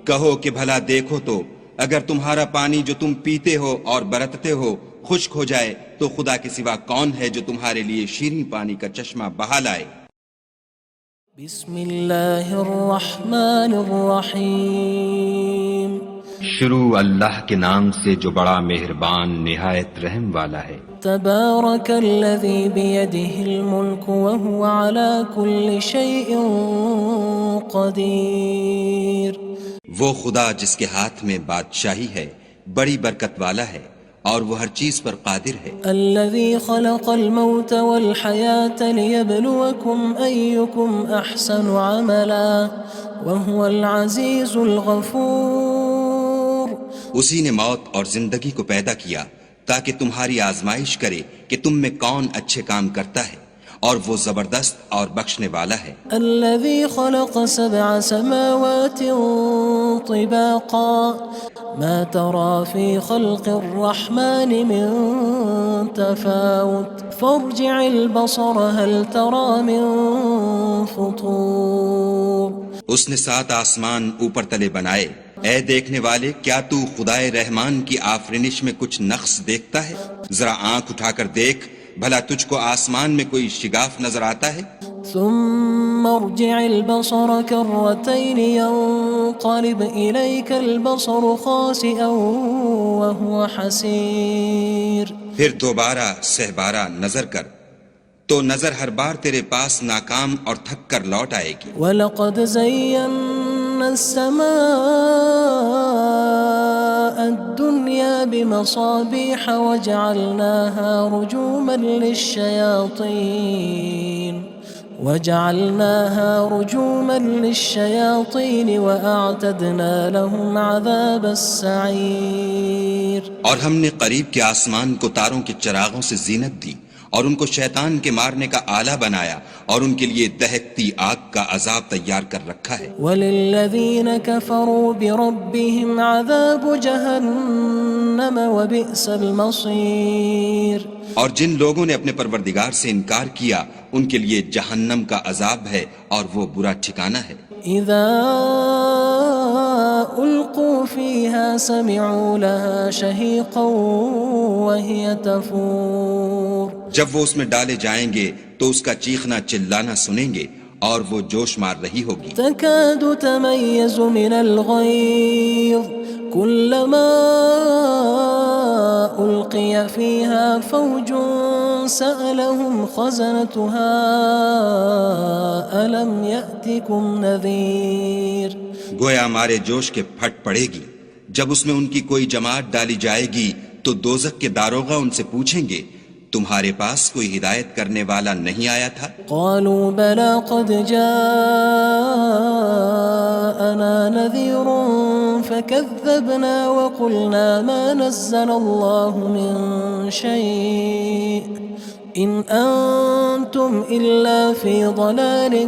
کہو کہ بھلا دیکھو تو اگر تمہارا پانی جو تم پیتے ہو اور برتتے ہو خشک ہو جائے تو خدا کے سوا کون ہے جو تمہارے لیے شیریں پانی کا چشمہ بہا لائے۔ بسم اللہ الرحمن الرحیم۔ شروع اللہ کے نام سے جو بڑا مہربان نہایت رحم والا ہے۔ تبارک الذی بیدہ الملک وہو علی کل شیء قدیر۔ وہ خدا جس کے ہاتھ میں بادشاہی ہے بڑی برکت والا ہے اور وہ ہر چیز پر قادر ہے۔ الذي خلق الموت والحياة ليبلوكم أيكم أحسن عملا وهو العزيز الغفور۔ اسی نے موت اور زندگی کو پیدا کیا تاکہ تمہاری آزمائش کرے کہ تم میں کون اچھے کام کرتا ہے اور وہ زبردست اور بخشنے والا ہے۔ الذي خلق 7 سماوات طباقا ما ترى في خلق الرحمن من تفاوت فارجع البصر هل ترى من فطور۔ اس نے 7 آسمان اوپر تلے بنائے، اے دیکھنے والے کیا تو خدائے رحمان کی آفرینش میں کچھ نقص دیکھتا ہے؟ ذرا آنکھ اٹھا کر دیکھ بھلا تجھ کو آسمان میں کوئی شگاف نظر آتا ہے؟ ثم ارجع البصر كرتين ينقلب إليك البصر خاسئا وهو حسير۔ پھر دوبارہ سہبارہ نظر کر تو نظر ہر بار تیرے پاس ناکام اور تھک کر لوٹ آئے گی۔ وَلَقَدْ زَيَّنَّا السَّمَاءَ الدُّنْيَا بِمَصَابِيحَ وَجَعَلْنَاهَا رُجُومًا لِلشَّيَاطِينِ وَأَعْتَدْنَا لَهُمْ عَذَابَ السَّعِيرِ۔ اور ہم نے قریب کے آسمان کو تاروں کے چراغوں سے زینت دی اور ان کو شیطان کے مارنے کا آلہ بنایا اور ان کے لیے دہکتی آگ کا عذاب تیار کر رکھا ہے۔ وَلِلَّذِينَ كَفَرُوا بِرَبِّهِمْ عَذَابُ جَهَنَّمَ وَبِئْسَ الْمَصِيرُ۔ اور جن لوگوں نے اپنے پروردگار سے انکار کیا ان کے لیے جہنم کا عذاب ہے اور وہ برا ٹھکانہ ہے۔ اذا القوا فيها سمعوا لها شهيقا وهي تفور۔ جب وہ اس میں ڈالے جائیں گے تو اس کا چیخنا چلانا سنیں گے اور وہ جوش مار رہی ہوگی۔ تكاد تميز من الغيظ كلما ألقي فيها فوج سألهم خزنتها ألم يأتكم نذير۔ گویا مارے جوش کے پھٹ پڑے گی جب اس میں ان کی کوئی جماعت ڈالی جائے گی تو دوزخ کے داروغہ ان سے پوچھیں گے تمہارے پاس کوئی ہدایت کرنے والا نہیں آیا تھا؟ قالوا بلى قد جاءنا نذير فكذبنا وقلنا ما نزل الله من شيء إن أنتم إلا في ضلال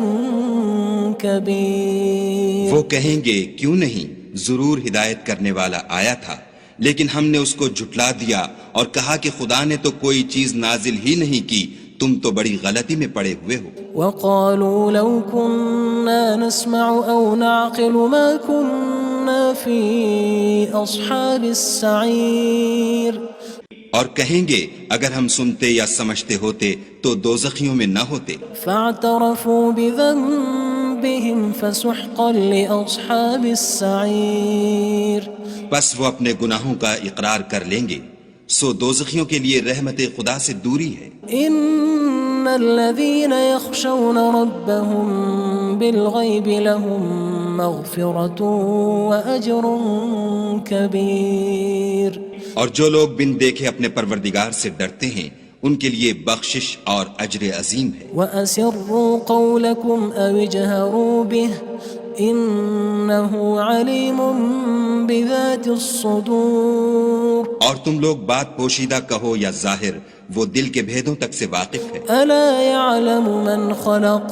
كبير۔ وہ کہیں گے کیوں نہیں، ضرور ہدایت کرنے والا آیا تھا، لیکن ہم نے اس کو جھٹلا دیا اور کہا کہ خدا نے تو کوئی چیز نازل ہی نہیں کی، تم تو بڑی غلطی میں پڑے ہوئے ہو۔ وقالوا لو كنا نسمع أو نعقل ما كنا في أصحاب السعير۔ اور کہیں گے اگر ہم سنتے یا سمجھتے ہوتے تو دوزخیوں میں نہ ہوتے۔ فاعترفوا بذنبهم فسحقا لأصحاب السعير۔ بس وہ اپنے گناہوں کا اقرار کر لیں گے، سو دوزخیوں کے لیے رحمت خدا سے دوری ہے۔ ان الذين يخشون ربهم بالغيب لهم مغفرة وأجر كبير۔ اور جو لوگ بن دیکھے اپنے پروردگار سے ڈرتے ہیں ان کے لیے بخشش اور اجر عظیم ہے۔ وأسروا قولكم أو اجهروا به إنه عليم بذات الصدور اور تم لوگ بات پوشیدہ کہو یا ظاہر، وہ دل کے بھیدوں تک سے واقف ہے۔ ألا يعلم من خلق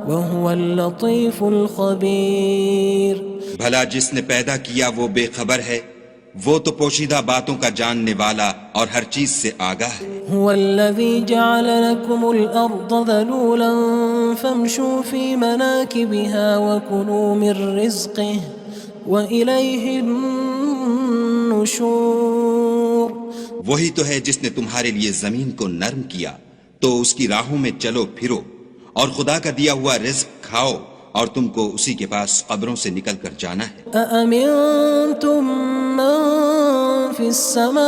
وهو اللطيف الخبير بھلا جس نے پیدا کیا وہ بے خبر ہے، وہ تو پوشیدہ باتوں کا جاننے والا اور ہر چیز سے آگاہ ہے۔ هو الذي جعل لكم الأرض ذلولا فامشوا في مناكبها وكلوا من رزقه وإليه النشور وہی تو ہے جس نے تمہارے لیے زمین کو نرم کیا تو اس کی راہوں میں چلو پھرو، اور خدا کا دیا ہوا رزق کھاؤ، اور تم کو اسی کے پاس قبروں سے نکل کر جانا ہے۔ أأمنتم من في السماء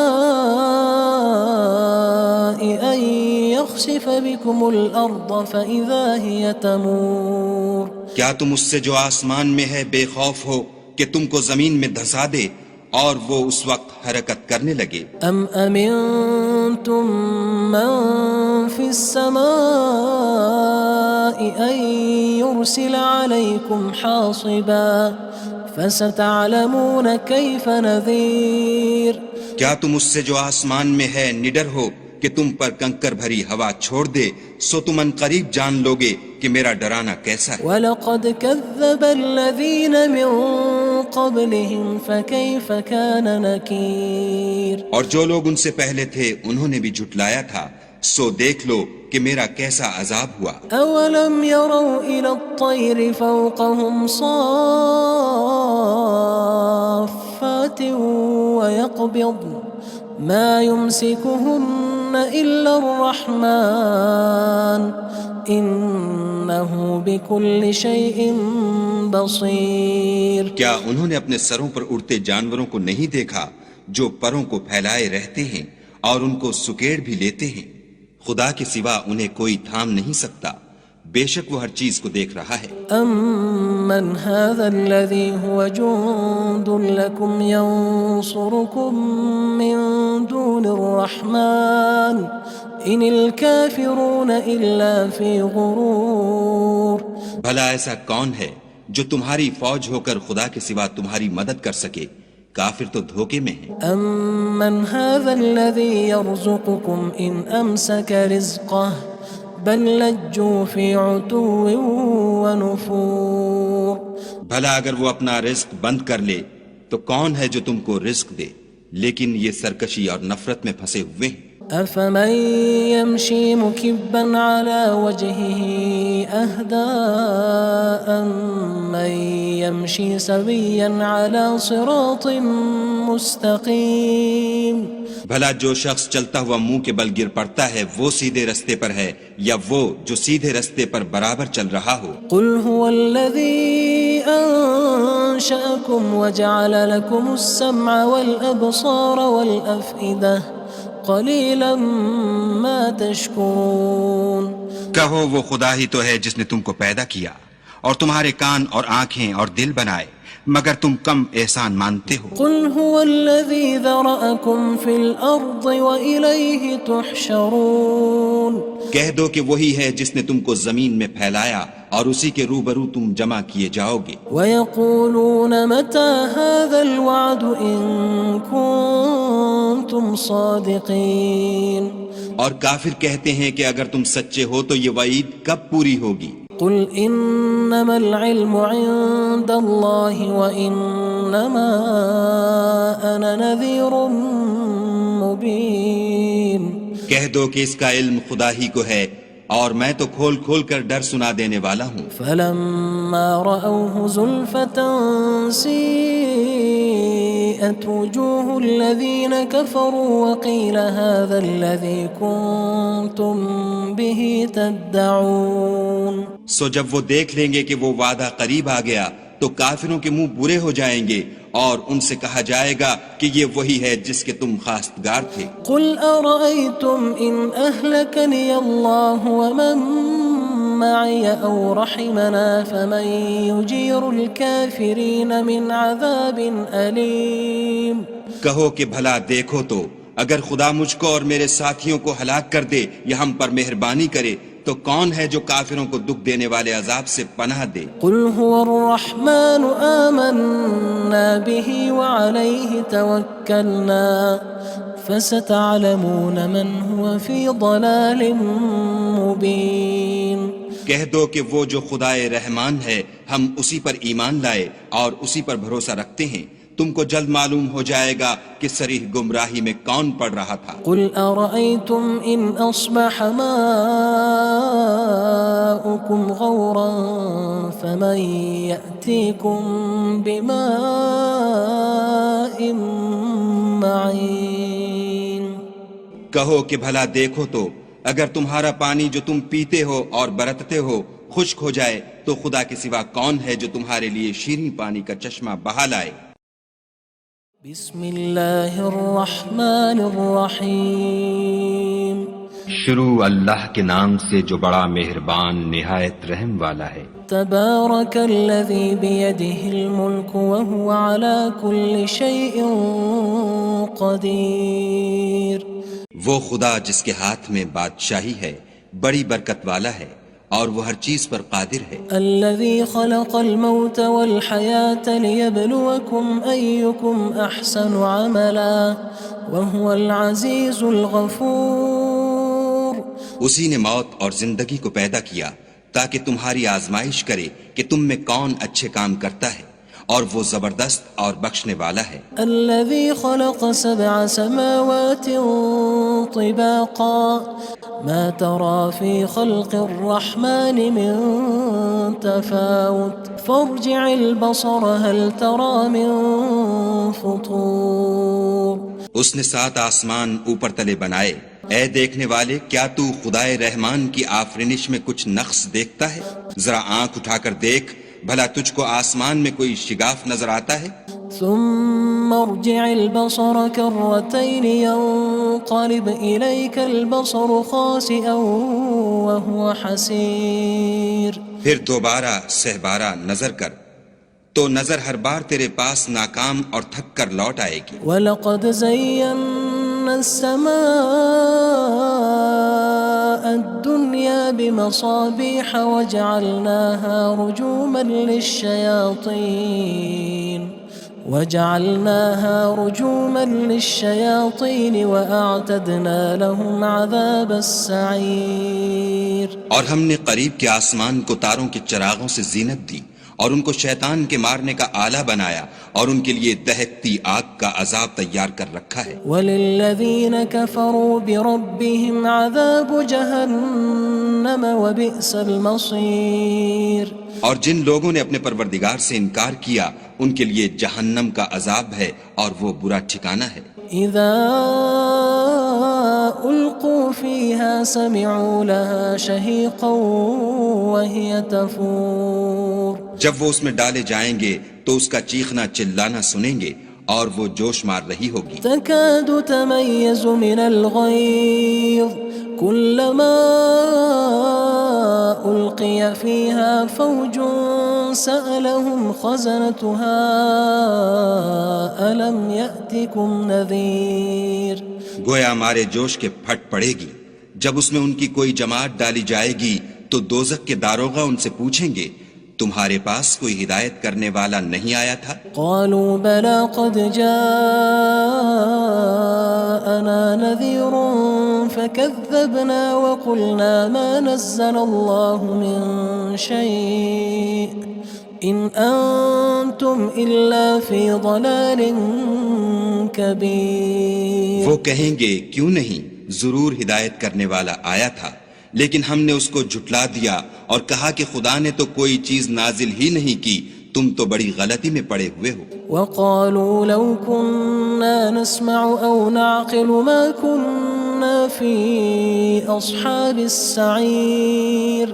أن يخسف بكم الأرض فإذا هي تمور کیا تم اس سے جو آسمان میں ہے بے خوف ہو کہ تم کو زمین میں دھسا دے اور وہ اس وقت حرکت کرنے لگے؟ أم أمنتم من في السماء أن يرسل عليكم حاصبا فستعلمون كيف نذير کیا تم اس سے جو آسمان میں ہے نڈر ہو کہ تم پر کنکر بھری ہوا چھوڑ دے، سو تم ان قریب جان لوگے کہ میرا ڈرانا کیسا ہے۔ وَلَقَدْ كَذَّبَ الَّذِينَ مِن قَبْلِهِمْ فَكَيْفَ كَانَ نَكِيرٌ اور جو لوگ ان سے پہلے تھے انہوں نے بھی جھٹلایا تھا، سو دیکھ لو کہ میرا کیسا عذاب ہوا۔ أَوَلَمْ يَرَوْا إِلَى الطَّيْرِ فَوْقَهُمْ صَافَّاتٍ وَيَقْبِضْنَ مَا يُمْسِكُهُنَّ إِلَّا الرَّحْمَنُ إِنَّهُ بِكُلِّ شَيْءٍ بَصِيرٌ کیا انہوں نے اپنے سروں پر اڑتے جانوروں کو نہیں دیکھا جو پروں کو پھیلائے رہتے ہیں اور ان کو سکیڑ بھی لیتے ہیں؟ خدا کے سوا انہیں کوئی تھام نہیں سکتا، بے شک وہ ہر چیز کو دیکھ رہا ہے۔ أَمَّنْ هَذَا الَّذِي هُوَ جُندٌ لَكُمْ يَنصُرُكُم مِّن دُونِ الرَّحْمَنِ إِنِ الْكَافِرُونَ إِلَّا فِي غُرُورٍ بھلا ایسا کون ہے جو تمہاری فوج ہو کر خدا کے سوا تمہاری مدد کر سکے؟ کافر تو دھوکے میں ہیں۔ أَمَّنْ هَذَا الَّذِي يَرْزُقُكُمْ إِنْ أَمْسَكَ رِزْقَهُ بَلْ لَجُّوا فِي عُتُوٍّ وَنُفُورٍ بھلا اگر وہ اپنا رزق بند کر لے تو کون ہے جو تم کو رزق دے، لیکن یہ سرکشی اور نفرت میں پھنسے ہوئے ہیں۔ أَفَمَن يَمْشِي مُكِبًّا عَلَى وَجْهِهِ أَهْدَىٰ أَمَّن يَمْشِي سَوِيًّا عَلَى صِرَاطٍ مُّسْتَقِيمٍ بھلا جو شخص چلتا ہوا منہ کے بل گر پڑتا ہے وہ سیدھے رستے پر ہے یا وہ جو سیدھے رستے پر برابر چل رہا ہو؟ قُلْ هُوَ الَّذِي أَنشَأَكُمْ وَجَعَلَ لَكُمُ السَّمْعَ وَالْأَبْصَارَ وَالْأَفْئِدَةَ قَلِيلًا مَا تَشْكُرُونَ کہو وہ خدا ہی تو ہے جس نے تم کو پیدا کیا اور تمہارے کان اور آنکھیں اور دل بنائے، مگر تم کم احسان مانتے ہو۔ قُلْ هُوَ الَّذِي ذَرَأَكُمْ فِي الْأَرْضِ وَإِلَيْهِ تُحْشَرُونَ کہہ دو کہ وہی ہے جس نے تم کو زمین میں پھیلایا اور اسی کے روبرو تم جمع کیے جاؤ گے۔ وَيَقُولُونَ مَتَى هَذَا الْوَعْدُ إِن كُنتُمْ صَادِقِينَ اور کافر کہتے ہیں کہ اگر تم سچے ہو تو یہ وعید کب پوری ہوگی؟ قُلْ إِنَّمَا الْعِلْمُ عِندَ اللَّهِ وَإِنَّمَا أَنَا نَذِيرٌ مُّبِينٌ کہہ دو کہ اس کا علم خدا ہی کو ہے اور میں تو کھول کھول کر ڈر سنا دینے والا ہوں۔ فَلَمَّا رَأَوْهُ زُلْفَةً سِيئَتْ وُجُوهُ الَّذِينَ كَفَرُوا وَقِيلَ هَذَا الَّذِي كُنتُم بِهِ تَدَّعُونَ سو جب وہ دیکھ لیں گے کہ وہ وعدہ قریب آ گیا تو کافروں کے منہ برے ہو جائیں گے اور ان سے کہا جائے گا کہ یہ وہی ہے جس کے تم خواستگار تھے۔ قُلْ أَرَأَيْتُمْ إِنْ أَهْلَكَنِيَ اللَّهُ وَمَن مَّعِيَ أَوْ رَحِمَنَا فَمَن يُجِيرُ الْكَافِرِينَ مِنْ عَذَابٍ أَلِيمٍ کہو کہ بھلا دیکھو تو اگر خدا مجھ کو اور میرے ساتھیوں کو ہلاک کر دے یا ہم پر مہربانی کرے تو کون ہے جو کافروں کو دکھ دینے والے عذاب سے پناہ دے؟ قل هو الرحمن آمنا به وعليه توكلنا فستعلمون من هو في ضلال مبين. کہہ دو کہ وہ جو خدائے رحمان ہے ہم اسی پر ایمان لائے اور اسی پر بھروسہ رکھتے ہیں، تم کو جلد معلوم ہو جائے گا کہ صریح گمراہی میں کون پڑ رہا تھا. قل أرأيتم إن أصبح ماؤكم غورا فمن يأتيكم بماء معين. کہو کہ بھلا دیکھو تو اگر تمہارا پانی جو تم پیتے ہو اور برتتے ہو خشک ہو جائے تو خدا کے سوا کون ہے جو تمہارے لیے شیریں پانی کا چشمہ بہا لائے. بسم اللہ الرحمن الرحیم. شروع اللہ کے نام سے جو بڑا مہربان نہایت رحم والا ہے. تبارک الذی بیدہ الملک وہو علی کل شیء قدیر. وہ خدا جس کے ہاتھ میں بادشاہی ہے بڑی برکت والا ہے اور وہ ہر چیز پر قادر ہے. الذي خلق الموت والحياة ليبلوكم أيكم أحسن عملا وهو العزيز الغفور. اسی نے موت اور زندگی کو پیدا کیا تاکہ تمہاری آزمائش کرے کہ تم میں کون اچھے کام کرتا ہے اور وہ زبردست اور بخشنے والا ہے. الذي خلق 7 سماوات طباقا ما ترى في خلق الرحمن من تفاوت فارجع البصر هل ترى من فطور. اس نے 7 آسمان اوپر تلے بنائے. اے دیکھنے والے کیا تو خدائے رحمان کی آفرینش میں کچھ نقص دیکھتا ہے؟ ذرا آنکھ اٹھا کر دیکھ بھلا تجھ کو آسمان میں کوئی شگاف نظر آتا ہے؟ ثم ارجع البصر كرتين ينقلب إليك البصر خاسئا وهو حسير. پھر دوبارہ سہبارہ نظر کر تو نظر ہر بار تیرے پاس ناکام اور تھک کر لوٹ آئے گی. وَلَقَدْ زَيَّنَّا السَّمَاءَ الدُّنْيَا بِمَصَابِيحَ وَجَعَلْنَاهَا رُجُومًا لِلشَّيَاطِينِ وَأَعْتَدْنَا لَهُمْ عَذَابَ السَّعِيرِ. اور ہم نے قریب کے آسمان کو تاروں کے چراغوں سے زینت دی اور ان کو شیطان کے مارنے کا آلہ بنایا اور ان کے لیے دہکتی آگ کا عذاب تیار کر رکھا ہے. وَلِلَّذِينَ كَفَرُوا بِرَبِّهِمْ عَذَابُ جَهَنَّمَ وَبِئْسَ الْمَصِيرُ. اور جن لوگوں نے اپنے پروردگار سے انکار کیا ان کے لیے جہنم کا عذاب ہے اور وہ برا ٹھکانہ ہے. اذا القوا فيها سمعوا لها شهيقا وهي تفور. جب وہ اس میں ڈالے جائیں گے تو اس کا چیخنا چلانا سنیں گے اور وہ جوش مار رہی ہوگی. تكاد تميز من الغيظ كلما ألقي فيها فوج سألهم خزنتها ألم يأتكم نذير. گویا مارے جوش کے پھٹ پڑے گی. جب اس میں ان کی کوئی جماعت ڈالی جائے گی تو دوزخ کے داروغہ ان سے پوچھیں گے تمہارے پاس کوئی ہدایت کرنے والا نہیں آیا تھا؟ قالوا بلى قد جاءنا نذير فكذبنا وقلنا ما نزل الله من شيء إن أنتم إلا في ضلال كبير. وہ کہیں گے کیوں نہیں، ضرور ہدایت کرنے والا آیا تھا، لیکن ہم نے اس کو جھٹلا دیا اور کہا کہ خدا نے تو کوئی چیز نازل ہی نہیں کی، تم تو بڑی غلطی میں پڑے ہوئے ہو. وقالوا لو كنا نسمع أو نعقل ما كنا في أصحاب السعير.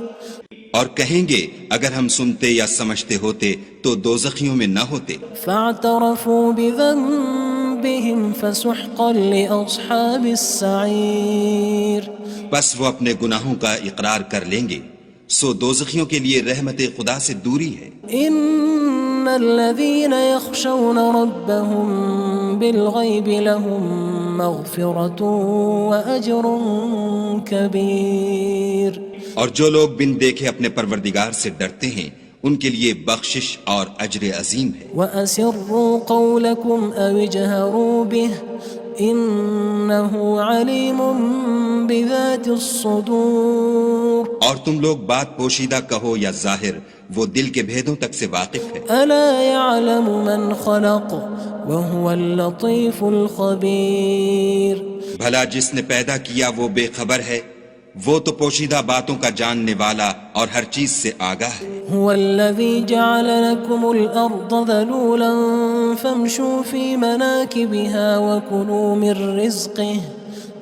اور کہیں گے اگر ہم سنتے یا سمجھتے ہوتے تو دوزخیوں میں نہ ہوتے. فاعترفوا بذنبهم فسحقا لأصحاب السعير. بس وہ اپنے گناہوں کا اقرار کر لیں گے سو دوزخیوں کے لیے رحمت خدا سے دوری ہے۔ إن الذين يخشون ربهم بالغيب لهم مغفرة وأجر كبير۔ اور جو لوگ بن دیکھے اپنے پروردگار سے ڈرتے ہیں ان کے لیے بخشش اور اجر عظیم ہے۔ وأسروا قولكم أو اجهروا به إنه عليم بذات الصدور۔ اور تم لوگ بات پوشیدہ کہو یا ظاہر، وہ دل کے بھیدوں تک سے واقف ہے۔ ألا يعلم من خلق وهو اللطيف الخبير۔ بھلا جس نے پیدا کیا وہ بے خبر ہے، وہ تو پوشیدہ باتوں کا جاننے والا اور ہر چیز سے آگاہ ہے۔ هو الذي جعل لكم الأرض ذلولا فامشوا في مناكبها وكلوا من رزقه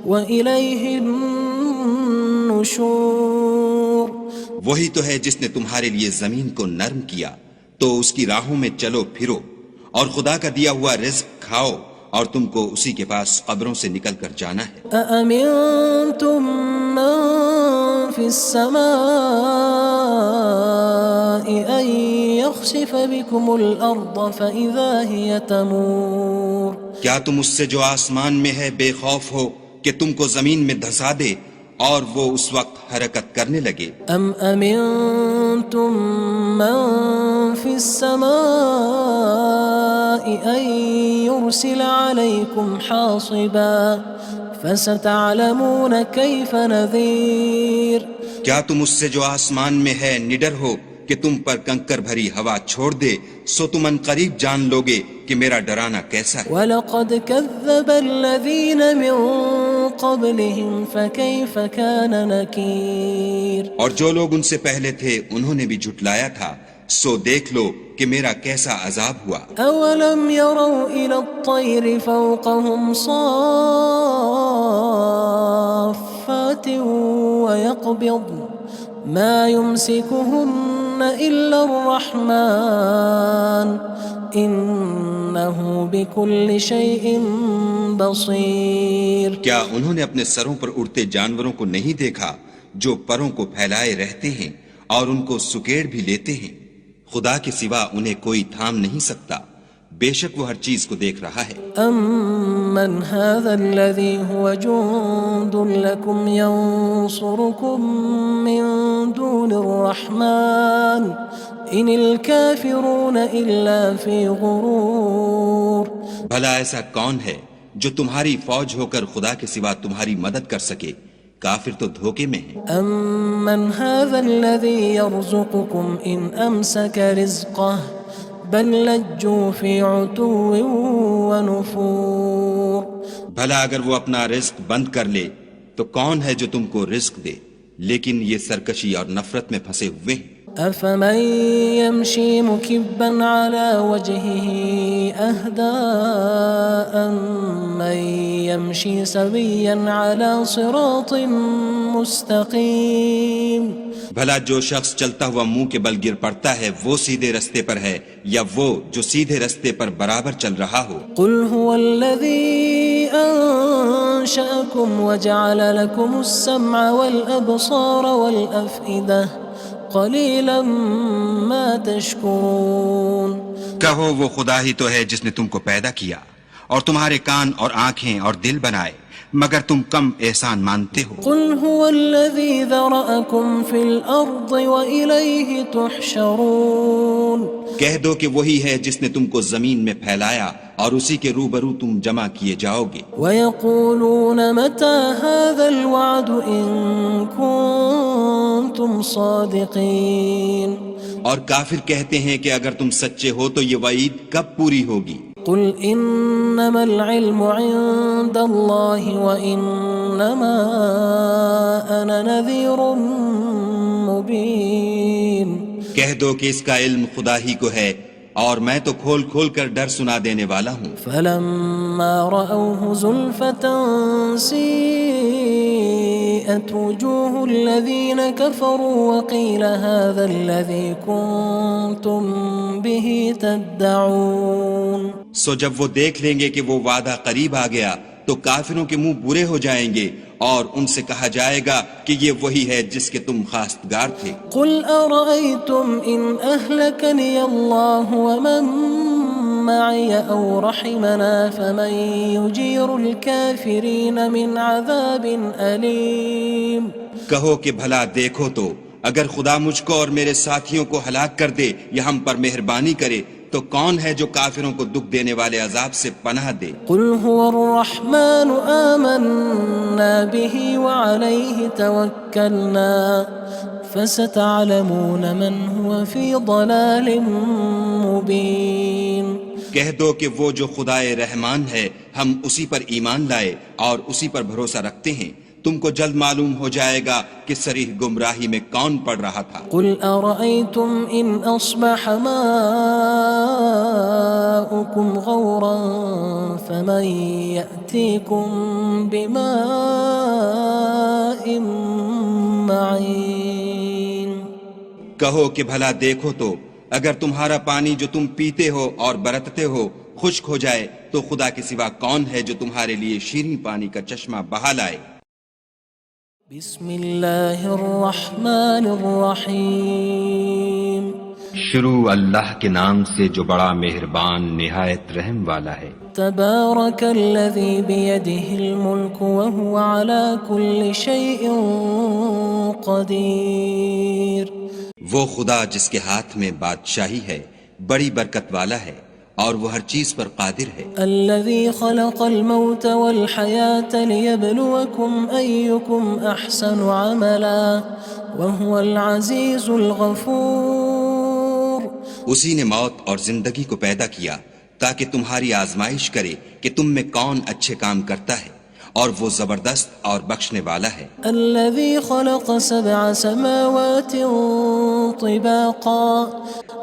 وإليه النشور۔ وہی تو ہے جس نے تمہارے لیے زمین کو نرم کیا تو اس کی راہوں میں چلو پھرو، اور خدا کا دیا ہوا رزق کھاؤ، اور تم کو اسی کے پاس قبروں سے نکل کر جانا ہے۔ أأمنتم من في السماء أن يخسف بكم الأرض فإذا هي تمور۔ کیا تم اس سے جو آسمان میں ہے بے خوف ہو کہ تم کو زمین میں دھسا دے اور وہ اس وقت حرکت کرنے لگے؟ أم أمنتم من في السماء أن يرسل عليكم حاصبا فستعلمون كيف نذير۔ کیا تم اس سے جو آسمان میں ہے نڈر ہو کہ تم پر کنکر بھری ہوا چھوڑ دے، سو تم ان قریب جان لوگے کہ میرا ڈرانا کیسا ہے۔ وَلَقَدْ كَذَّبَ الَّذِينَ مِن قَبْلِهِمْ فَكَيْفَ كَانَ نَكِيرٌ۔ اور جو لوگ ان سے پہلے تھے انہوں نے بھی جھٹلایا تھا، سو دیکھ لو کہ میرا کیسا عذاب ہوا۔ أَوَلَمْ يَرَوْا إِلَى الطَّيْرِ فَوْقَهُمْ صَافَّاتٍ وَيَقْبِضْنَ مَا يُمْسِكُهُنَّ إِلَّا الرَّحْمَنُ إِنَّهُ بِكُلِّ شَيْءٍ بَصِيرٌ۔ کیا انہوں نے اپنے سروں پر اڑتے جانوروں کو نہیں دیکھا جو پروں کو پھیلائے رہتے ہیں اور ان کو سکیڑ بھی لیتے ہیں؟ خدا کے سوا انہیں کوئی تھام نہیں سکتا، بے شک وہ ہر چیز کو دیکھ رہا ہے۔ أَمَّنْ هَذَا الَّذِي هُوَ جُندٌ لَكُمْ يَنصُرُكُم مِّن دُونِ الرَّحْمَنِ إِنِ الْكَافِرُونَ إِلَّا فِي غُرُورٍ۔ بھلا ایسا کون ہے جو تمہاری فوج ہو کر خدا کے سوا تمہاری مدد کر سکے؟ کافر تو دھوکے میں ہیں۔ أَمَّنْ هَذَا الَّذِي يَرْزُقُكُمْ إِنْ أَمْسَكَ رِزْقَهُ بَلْ لَجُّوا فِي عُتُوٍّ وَنُفُورٍ۔ بھلا اگر وہ اپنا رزق بند کر لے تو کون ہے جو تم کو رزق دے؟ لیکن یہ سرکشی اور نفرت میں پھنسے ہوئے ہیں۔ أَفَمَن يَمْشِي مُكِبًّا عَلَى وَجْهِهِ أَهْدَىٰ أَمَّن يَمْشِي سَوِيًّا عَلَى صِرَاطٍ مُّسْتَقِيمٍ۔ بھلا جو شخص چلتا ہوا منہ کے بل گر پڑتا ہے وہ سیدھے رستے پر ہے یا وہ جو سیدھے رستے پر برابر چل رہا ہو؟ قُلْ هُوَ الَّذِي أَنشَأَكُمْ وَجَعَلَ لَكُمُ السَّمْعَ وَالْأَبْصَارَ وَالْأَفْئِدَةَ قَلِيلًا مَا تَشْكُرُونَ۔ کہو وہ خدا ہی تو ہے جس نے تم کو پیدا کیا اور تمہارے کان اور آنکھیں اور دل بنائے، مگر تم کم احسان مانتے ہو۔ قُلْ هُوَ الَّذِي ذَرَأَكُمْ فِي الْأَرْضِ وَإِلَيْهِ تُحْشَرُونَ۔ کہہ دو کہ وہی ہے جس نے تم کو زمین میں پھیلایا اور اسی کے روبرو تم جمع کیے جاؤ گے۔ وَيَقُولُونَ مَتَى هَذَا الْوَعْدُ إِن كُنتُمْ صَادِقِينَ۔ اور کافر کہتے ہیں کہ اگر تم سچے ہو تو یہ وعید کب پوری ہوگی؟ قُلْ إِنَّمَا الْعِلْمُ عِندَ اللَّهِ وَإِنَّمَا أَنَا نَذِيرٌ مُّبِينٌ۔ کہہ دو کہ اس کا علم خدا ہی کو ہے اور میں تو کھول کھول کر ڈر سنا دینے والا ہوں۔ فَلَمَّا رَأَوْهُ زُلْفَةً سِيئَتْ وُجُوهُ الَّذِينَ كَفَرُوا وَقِيلَ هَذَا الَّذِي كُنتُم بِهِ تَدَّعُونَ۔ سو جب وہ دیکھ لیں گے کہ وہ وعدہ قریب آ گیا تو کافروں کے منہ برے ہو جائیں گے اور ان سے کہا جائے گا کہ یہ وہی ہے جس کے تم خواستگار تھے۔ قل أرأيتم إن أهلكني الله ومن معي أو رحمنا فمن يجير الكافرين من عذاب أليم۔ کہو کہ بھلا دیکھو تو اگر خدا مجھ کو اور میرے ساتھیوں کو ہلاک کر دے یا ہم پر مہربانی کرے تو کون ہے جو کافروں کو دکھ دینے والے عذاب سے پناہ دے؟ قل هو الرحمن آمنا به وعليه توكلنا فستعلمون من هو في ضلال مبين۔ کہہ دو کہ وہ جو خدائے رحمان ہے ہم اسی پر ایمان لائے اور اسی پر بھروسہ رکھتے ہیں، تم کو جلد معلوم ہو جائے گا کہ صریح گمراہی میں کون پڑ رہا تھا۔ قل أرأيتم إن أصبح ماؤكم غورا فمن يأتيكم بماء معين۔ کہو کہ بھلا دیکھو تو اگر تمہارا پانی جو تم پیتے ہو اور برتتے ہو خشک ہو جائے تو خدا کے سوا کون ہے جو تمہارے لیے شیریں پانی کا چشمہ بہا لائے؟ بسم اللہ الرحمن الرحیم۔ شروع اللہ کے نام سے جو بڑا مہربان نہایت رحم والا ہے۔ تبارک الذی بیدہ الملک وہو علی کل شیء قدیر۔ وہ خدا جس کے ہاتھ میں بادشاہی ہے بڑی برکت والا ہے اور وہ ہر چیز پر قادر ہے۔ الذي خلق الموت والحياة ليبلوكم أيكم أحسن عملا وهو العزيز الغفور۔ اسی نے موت اور زندگی کو پیدا کیا تاکہ تمہاری آزمائش کرے کہ تم میں کون اچھے کام کرتا ہے، اور وہ زبردست اور بخشنے والا ہے۔ الذي خلق 7 سماوات طباقا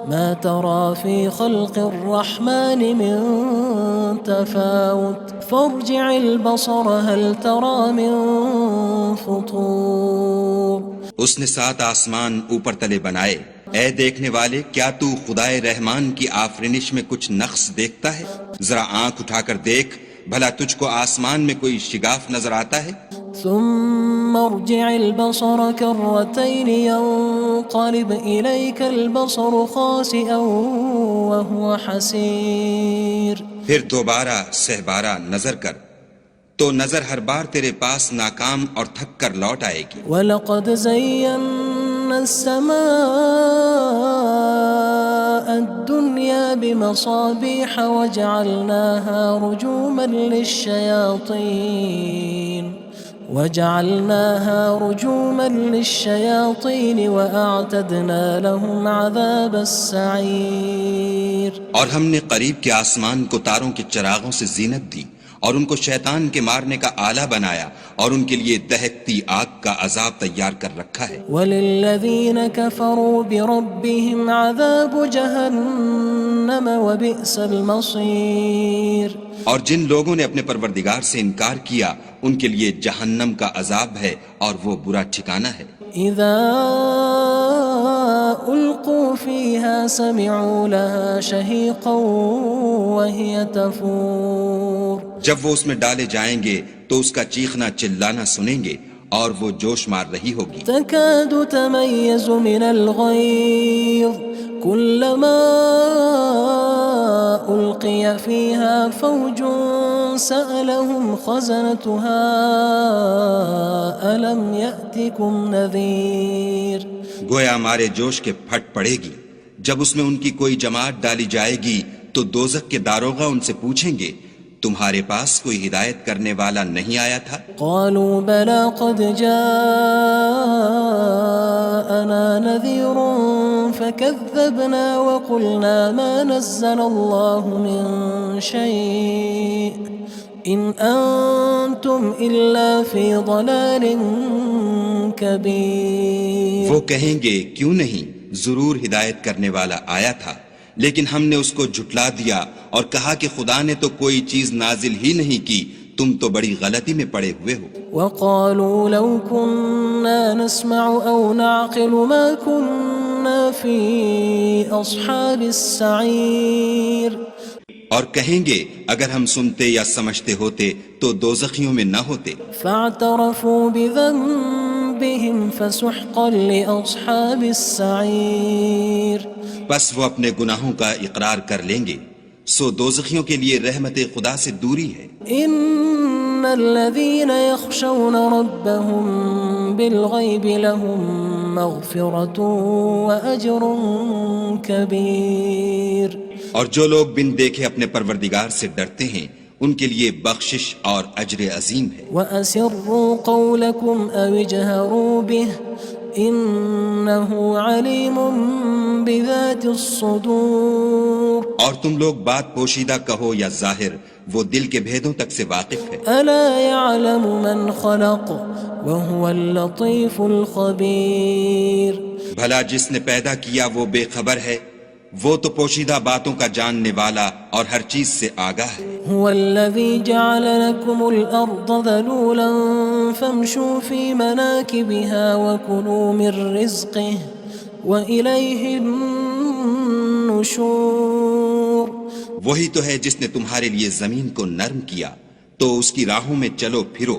ما ترى في خلق الرحمن من تفاوت فارجع البصر هل ترى من فطور۔ اس نے 7 آسمان اوپر تلے بنائے، اے دیکھنے والے کیا تو خدائے رحمان کی آفرینش میں کچھ نقص دیکھتا ہے؟ ذرا آنکھ اٹھا کر دیکھ، بھلا تجھ کو آسمان میں کوئی شگاف نظر آتا ہے؟ ثم ارجع البصر كرتين ينقلب إليك البصر خاسئا وهو حسير۔ پھر دوبارہ سہبارہ نظر کر تو نظر ہر بار تیرے پاس ناکام اور تھک کر لوٹ آئے گی۔ وَلَقَدْ زَيَّنَّا السَّمَاءَ الدُّنْيَا بِمَصَابِيحَ وَجَعَلْنَاهَا رُجُومًا لِلشَّيَاطِينِ وَأَعْتَدْنَا لَهُمْ عَذَابَ السَّعِيرِ۔ اور ہم نے قریب کے آسمان کو تاروں کے چراغوں سے زینت دی اور ان کو شیطان کے مارنے کا آلہ بنایا اور ان کے لیے دہکتی آگ کا عذاب تیار کر رکھا ہے۔ وَلِلَّذِينَ كَفَرُوا بِرَبِّهِمْ عَذَابُ جَهَنَّمَ وَبِئْسَ الْمَصِيرُ۔ اور جن لوگوں نے اپنے پروردگار سے انکار کیا ان کے لیے جہنم کا عذاب ہے اور وہ برا ٹھکانہ ہے۔ اذا القوا فيها سمعوا لها شهيقا وهي تفور۔ جب وہ اس میں ڈالے جائیں گے تو اس کا چیخنا چلانا سنیں گے اور وہ جوش مار رہی ہوگی۔ تكاد تميز من الغيظ كلما ألقي فيها فوج سألهم خزنتها ألم يأتكم نذير۔ گویا ہمارے جوش کے پھٹ پڑے گی جب اس میں ان کی کوئی جماعت ڈالی جائے گی تو دوزخ کے داروغہ ان سے پوچھیں گے تمہارے پاس کوئی ہدایت کرنے والا نہیں آیا تھا؟ قالوا بلى قد جاءنا نذير فكذبنا وقلنا ما نزل الله من شيء إن أنتم إلا في ضلال كبير۔ وہ کہیں گے کیوں نہیں، ضرور ہدایت کرنے والا آیا تھا، لیکن ہم نے اس کو جھٹلا دیا اور کہا کہ خدا نے تو کوئی چیز نازل ہی نہیں کی، تم تو بڑی غلطی میں پڑے ہوئے ہو۔ وقالوا لو كنا نسمع أو نعقل ما كنا في أصحاب السعير۔ اور کہیں گے اگر ہم سنتے یا سمجھتے ہوتے تو دوزخیوں میں نہ ہوتے. فاعترفوا بذنبهم فسحقا لأصحاب السعير. بس وہ اپنے گناہوں کا اقرار کر لیں گے، سو دوزخیوں کے لیے رحمت خدا سے دوری ہے. ان الذين يخشون ربهم بالغيب لهم مغفرة وأجر كبير. اور جو لوگ بن دیکھے اپنے پروردگار سے ڈرتے ہیں ان کے لیے بخشش اور اجر عظیم ہے. وَأَسِرُّوا قَوْلَكُمْ أَوِ اجْهَرُوا بِهِ إِنَّهُ عَلِيمٌ بِذَاتِ الصُّدُورِ. اور تم لوگ بات پوشیدہ کہو یا ظاہر، وہ دل کے بھیدوں تک سے واقف ہے. أَلَا يَعْلَمُ مَنْ خَلَقَ وَهُوَ اللَّطِيفُ الْخَبِيرُ. بھلا جس نے پیدا کیا وہ بے خبر ہے، وہ تو پوشیدہ باتوں کا جاننے والا اور ہر چیز سے آگاہ ہے. هو الذي جعل لكم الأرض ذلولا فامشوا في مناكبها وكلوا من رزقه وإليه النشور. وہی تو ہے جس نے تمہارے لیے زمین کو نرم کیا تو اس کی راہوں میں چلو پھرو،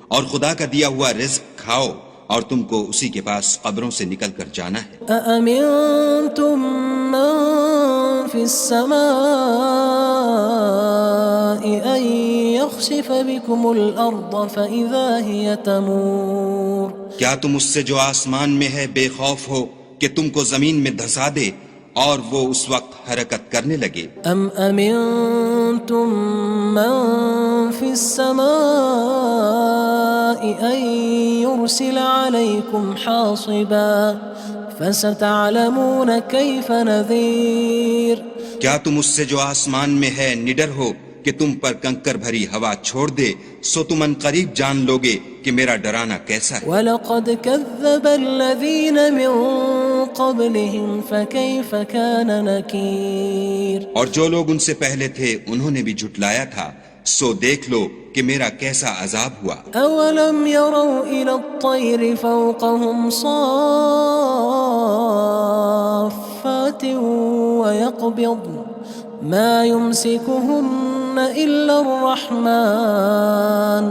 اور خدا کا دیا ہوا رزق کھاؤ، اور تم کو اسی کے پاس قبروں سے نکل کر جانا ہے. أأمنتم من في السماء أن يخسف بكم الأرض فإذا هي تمور. کیا تم اس سے جو آسمان میں ہے بے خوف ہو کہ تم کو زمین میں دھسا دے اور وہ اس وقت حرکت کرنے لگے؟ أم أمنتم من في السماء أن يرسل عليكم حاصبا فستعلمون كيف نذير. کیا تم اس سے جو آسمان میں ہے نڈر ہو کہ تم پر کنکر بھری ہوا چھوڑ دے، سو تم ان قریب جان لوگے کہ میرا ڈرانا کیسا ہے. وَلَقَدْ كَذَّبَ الَّذِينَ مِن قَبْلِهِمْ فَكَيْفَ كَانَ نَكِيرٌ. اور جو لوگ ان سے پہلے تھے انہوں نے بھی جھٹلایا تھا، سو دیکھ لو کہ میرا کیسا عذاب ہوا. أَوَلَمْ يَرَوْا إِلَى الطَّيْرِ فَوْقَهُمْ صَافَّاتٍ وَيَقْبِضْنَ مَا يُمْسِكُهُنَّ إِلَّا الرَّحْمَنُ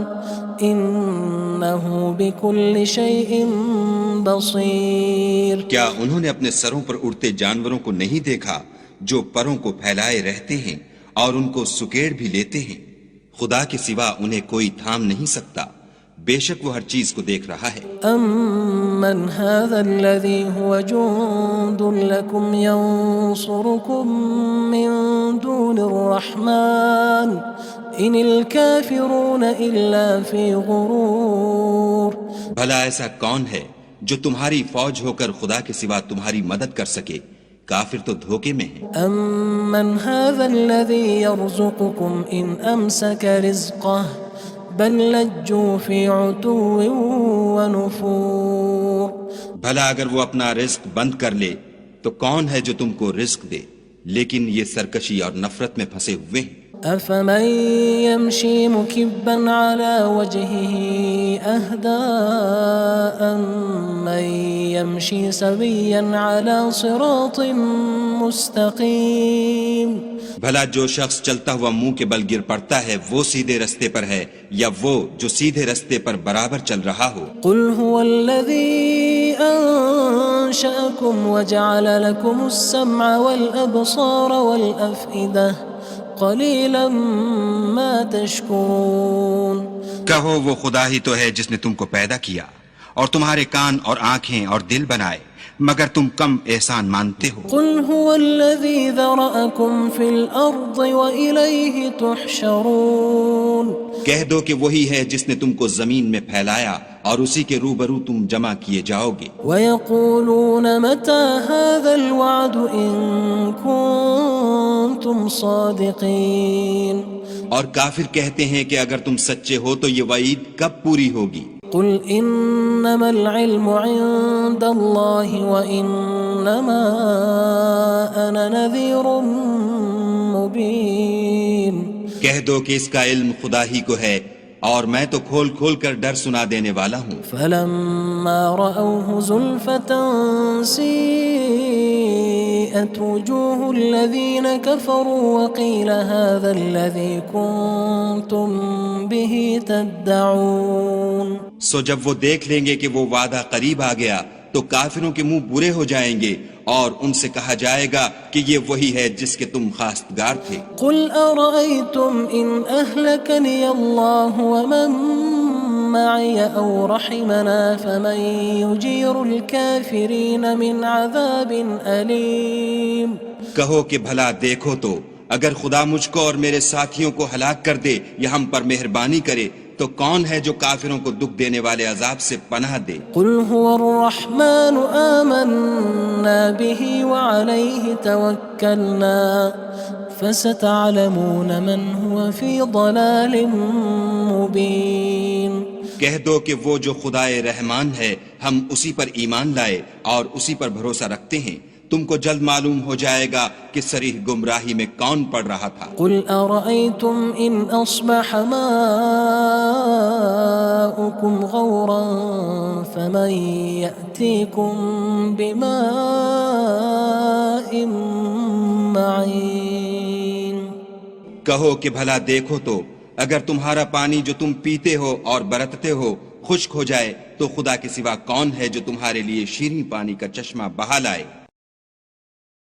إِنَّهُ بِكُلِّ شَيْءٍ بَصِيرٌ. کیا انہوں نے اپنے سروں پر اڑتے جانوروں کو نہیں دیکھا جو پروں کو پھیلائے رہتے ہیں اور ان کو سکیڑ بھی لیتے ہیں؟ خدا کے سوا انہیں کوئی تھام نہیں سکتا، بے شک وہ ہر چیز کو دیکھ رہا ہے. أَمَّنْ هَذَا الَّذِي هُوَ جُندٌ لَكُمْ يَنصُرُكُم مِّن دُونِ الرَّحْمَنِ إِنِ الْكَافِرُونَ إِلَّا فِي غُرُورٍ. بھلا ایسا کون ہے جو تمہاری فوج ہو کر خدا کے سوا تمہاری مدد کر سکے؟ کافر تو دھوکے میں ہیں. أَمَّنْ هَذَا الَّذِي يَرْزُقُكُمْ إِنْ أَمْسَكَ رِزْقَهُ بَلْ لَجُّوا فِي عُتُوٍّ وَنُفُورٍ. بھلا اگر وہ اپنا رزق بند کر لے تو کون ہے جو تم کو رزق دے؟ لیکن یہ سرکشی اور نفرت میں پھنسے ہوئے ہیں. أَفَمَن يَمْشِي مُكِبًّا عَلَى وَجْهِهِ أَهْدَىٰ أَمَّن يَمْشِي سَوِيًّا عَلَى صِرَاطٍ مُّسْتَقِيمٍ. بھلا جو شخص چلتا ہوا منہ کے بل گر پڑتا ہے وہ سیدھے رستے پر ہے یا وہ جو سیدھے رستے پر برابر چل رہا ہو؟ قُلْ هُوَ الَّذِي أَنشَأَكُمْ وَجَعَلَ لَكُمُ السَّمْعَ وَالْأَبْصَارَ وَالْأَفْئِدَةَ قَلِيلًا مَا تَشْكُرُونَ. کہو وہ خدا ہی تو ہے جس نے تم کو پیدا کیا اور تمہارے کان اور آنکھیں اور دل بنائے، مگر تم کم احسان مانتے ہو. قُلْ هُوَ الَّذِي ذَرَأَكُمْ فِي الْأَرْضِ وَإِلَيْهِ تُحْشَرُونَ. کہہ دو کہ وہی ہے جس نے تم کو زمین میں پھیلایا اور اسی کے روبرو تم جمع کیے جاؤ گے. وَيَقُولُونَ مَتَى هَذَا الْوَعْدُ إِن كُنتُمْ صَادِقِينَ. اور کافر کہتے ہیں کہ اگر تم سچے ہو تو یہ وعید کب پوری ہوگی؟ قُلْ إِنَّمَا الْعِلْمُ عِندَ اللَّهِ وَإِنَّمَا أَنَا نَذِيرٌ مُّبِينٌ. کہہ دو کہ اس کا علم خدا ہی کو ہے اور میں تو کھول کھول کر ڈر سنا دینے والا ہوں. فَلَمَّا رَأَوْهُ زُلْفَةً سِيئَتْ وسيئت وجوه الذين كفروا وقيل هذا الذي كنتم به تدعون. سو جب وہ دیکھ لیں گے کہ وہ وعدہ قریب آ گیا تو کافروں کے منہ برے ہو جائیں گے اور ان سے کہا جائے گا کہ یہ وہی ہے جس کے تم خواستگار تھے. قل أرأيتم إن أهلكني الله ومن معي أو رحمنا فمن يجير الكافرين من عذاب أليم. کہو کہ بھلا دیکھو تو اگر خدا مجھ کو اور میرے ساتھیوں کو ہلاک کر دے یا ہم پر مہربانی کرے تو کون ہے جو کافروں کو دکھ دینے والے عذاب سے پناہ دے. قل هو الرحمن آمنا به وعليه توكلنا فستعلمون من هو في ضلال مبين. کہہ دو کہ وہ جو خدائے رحمان ہے ہم اسی پر ایمان لائے اور اسی پر بھروسہ رکھتے ہیں، تم کو جلد معلوم ہو جائے گا کہ صریح گمراہی میں کون پڑ رہا تھا. قل أرأيتم إن أصبح ماؤكم غورا فمن يأتيكم بماء معين. کہو کہ بھلا دیکھو تو اگر تمہارا پانی جو تم پیتے ہو اور برتتے ہو خشک ہو جائے تو خدا کے سوا کون ہے جو تمہارے لیے شیریں پانی کا چشمہ بہا لائے.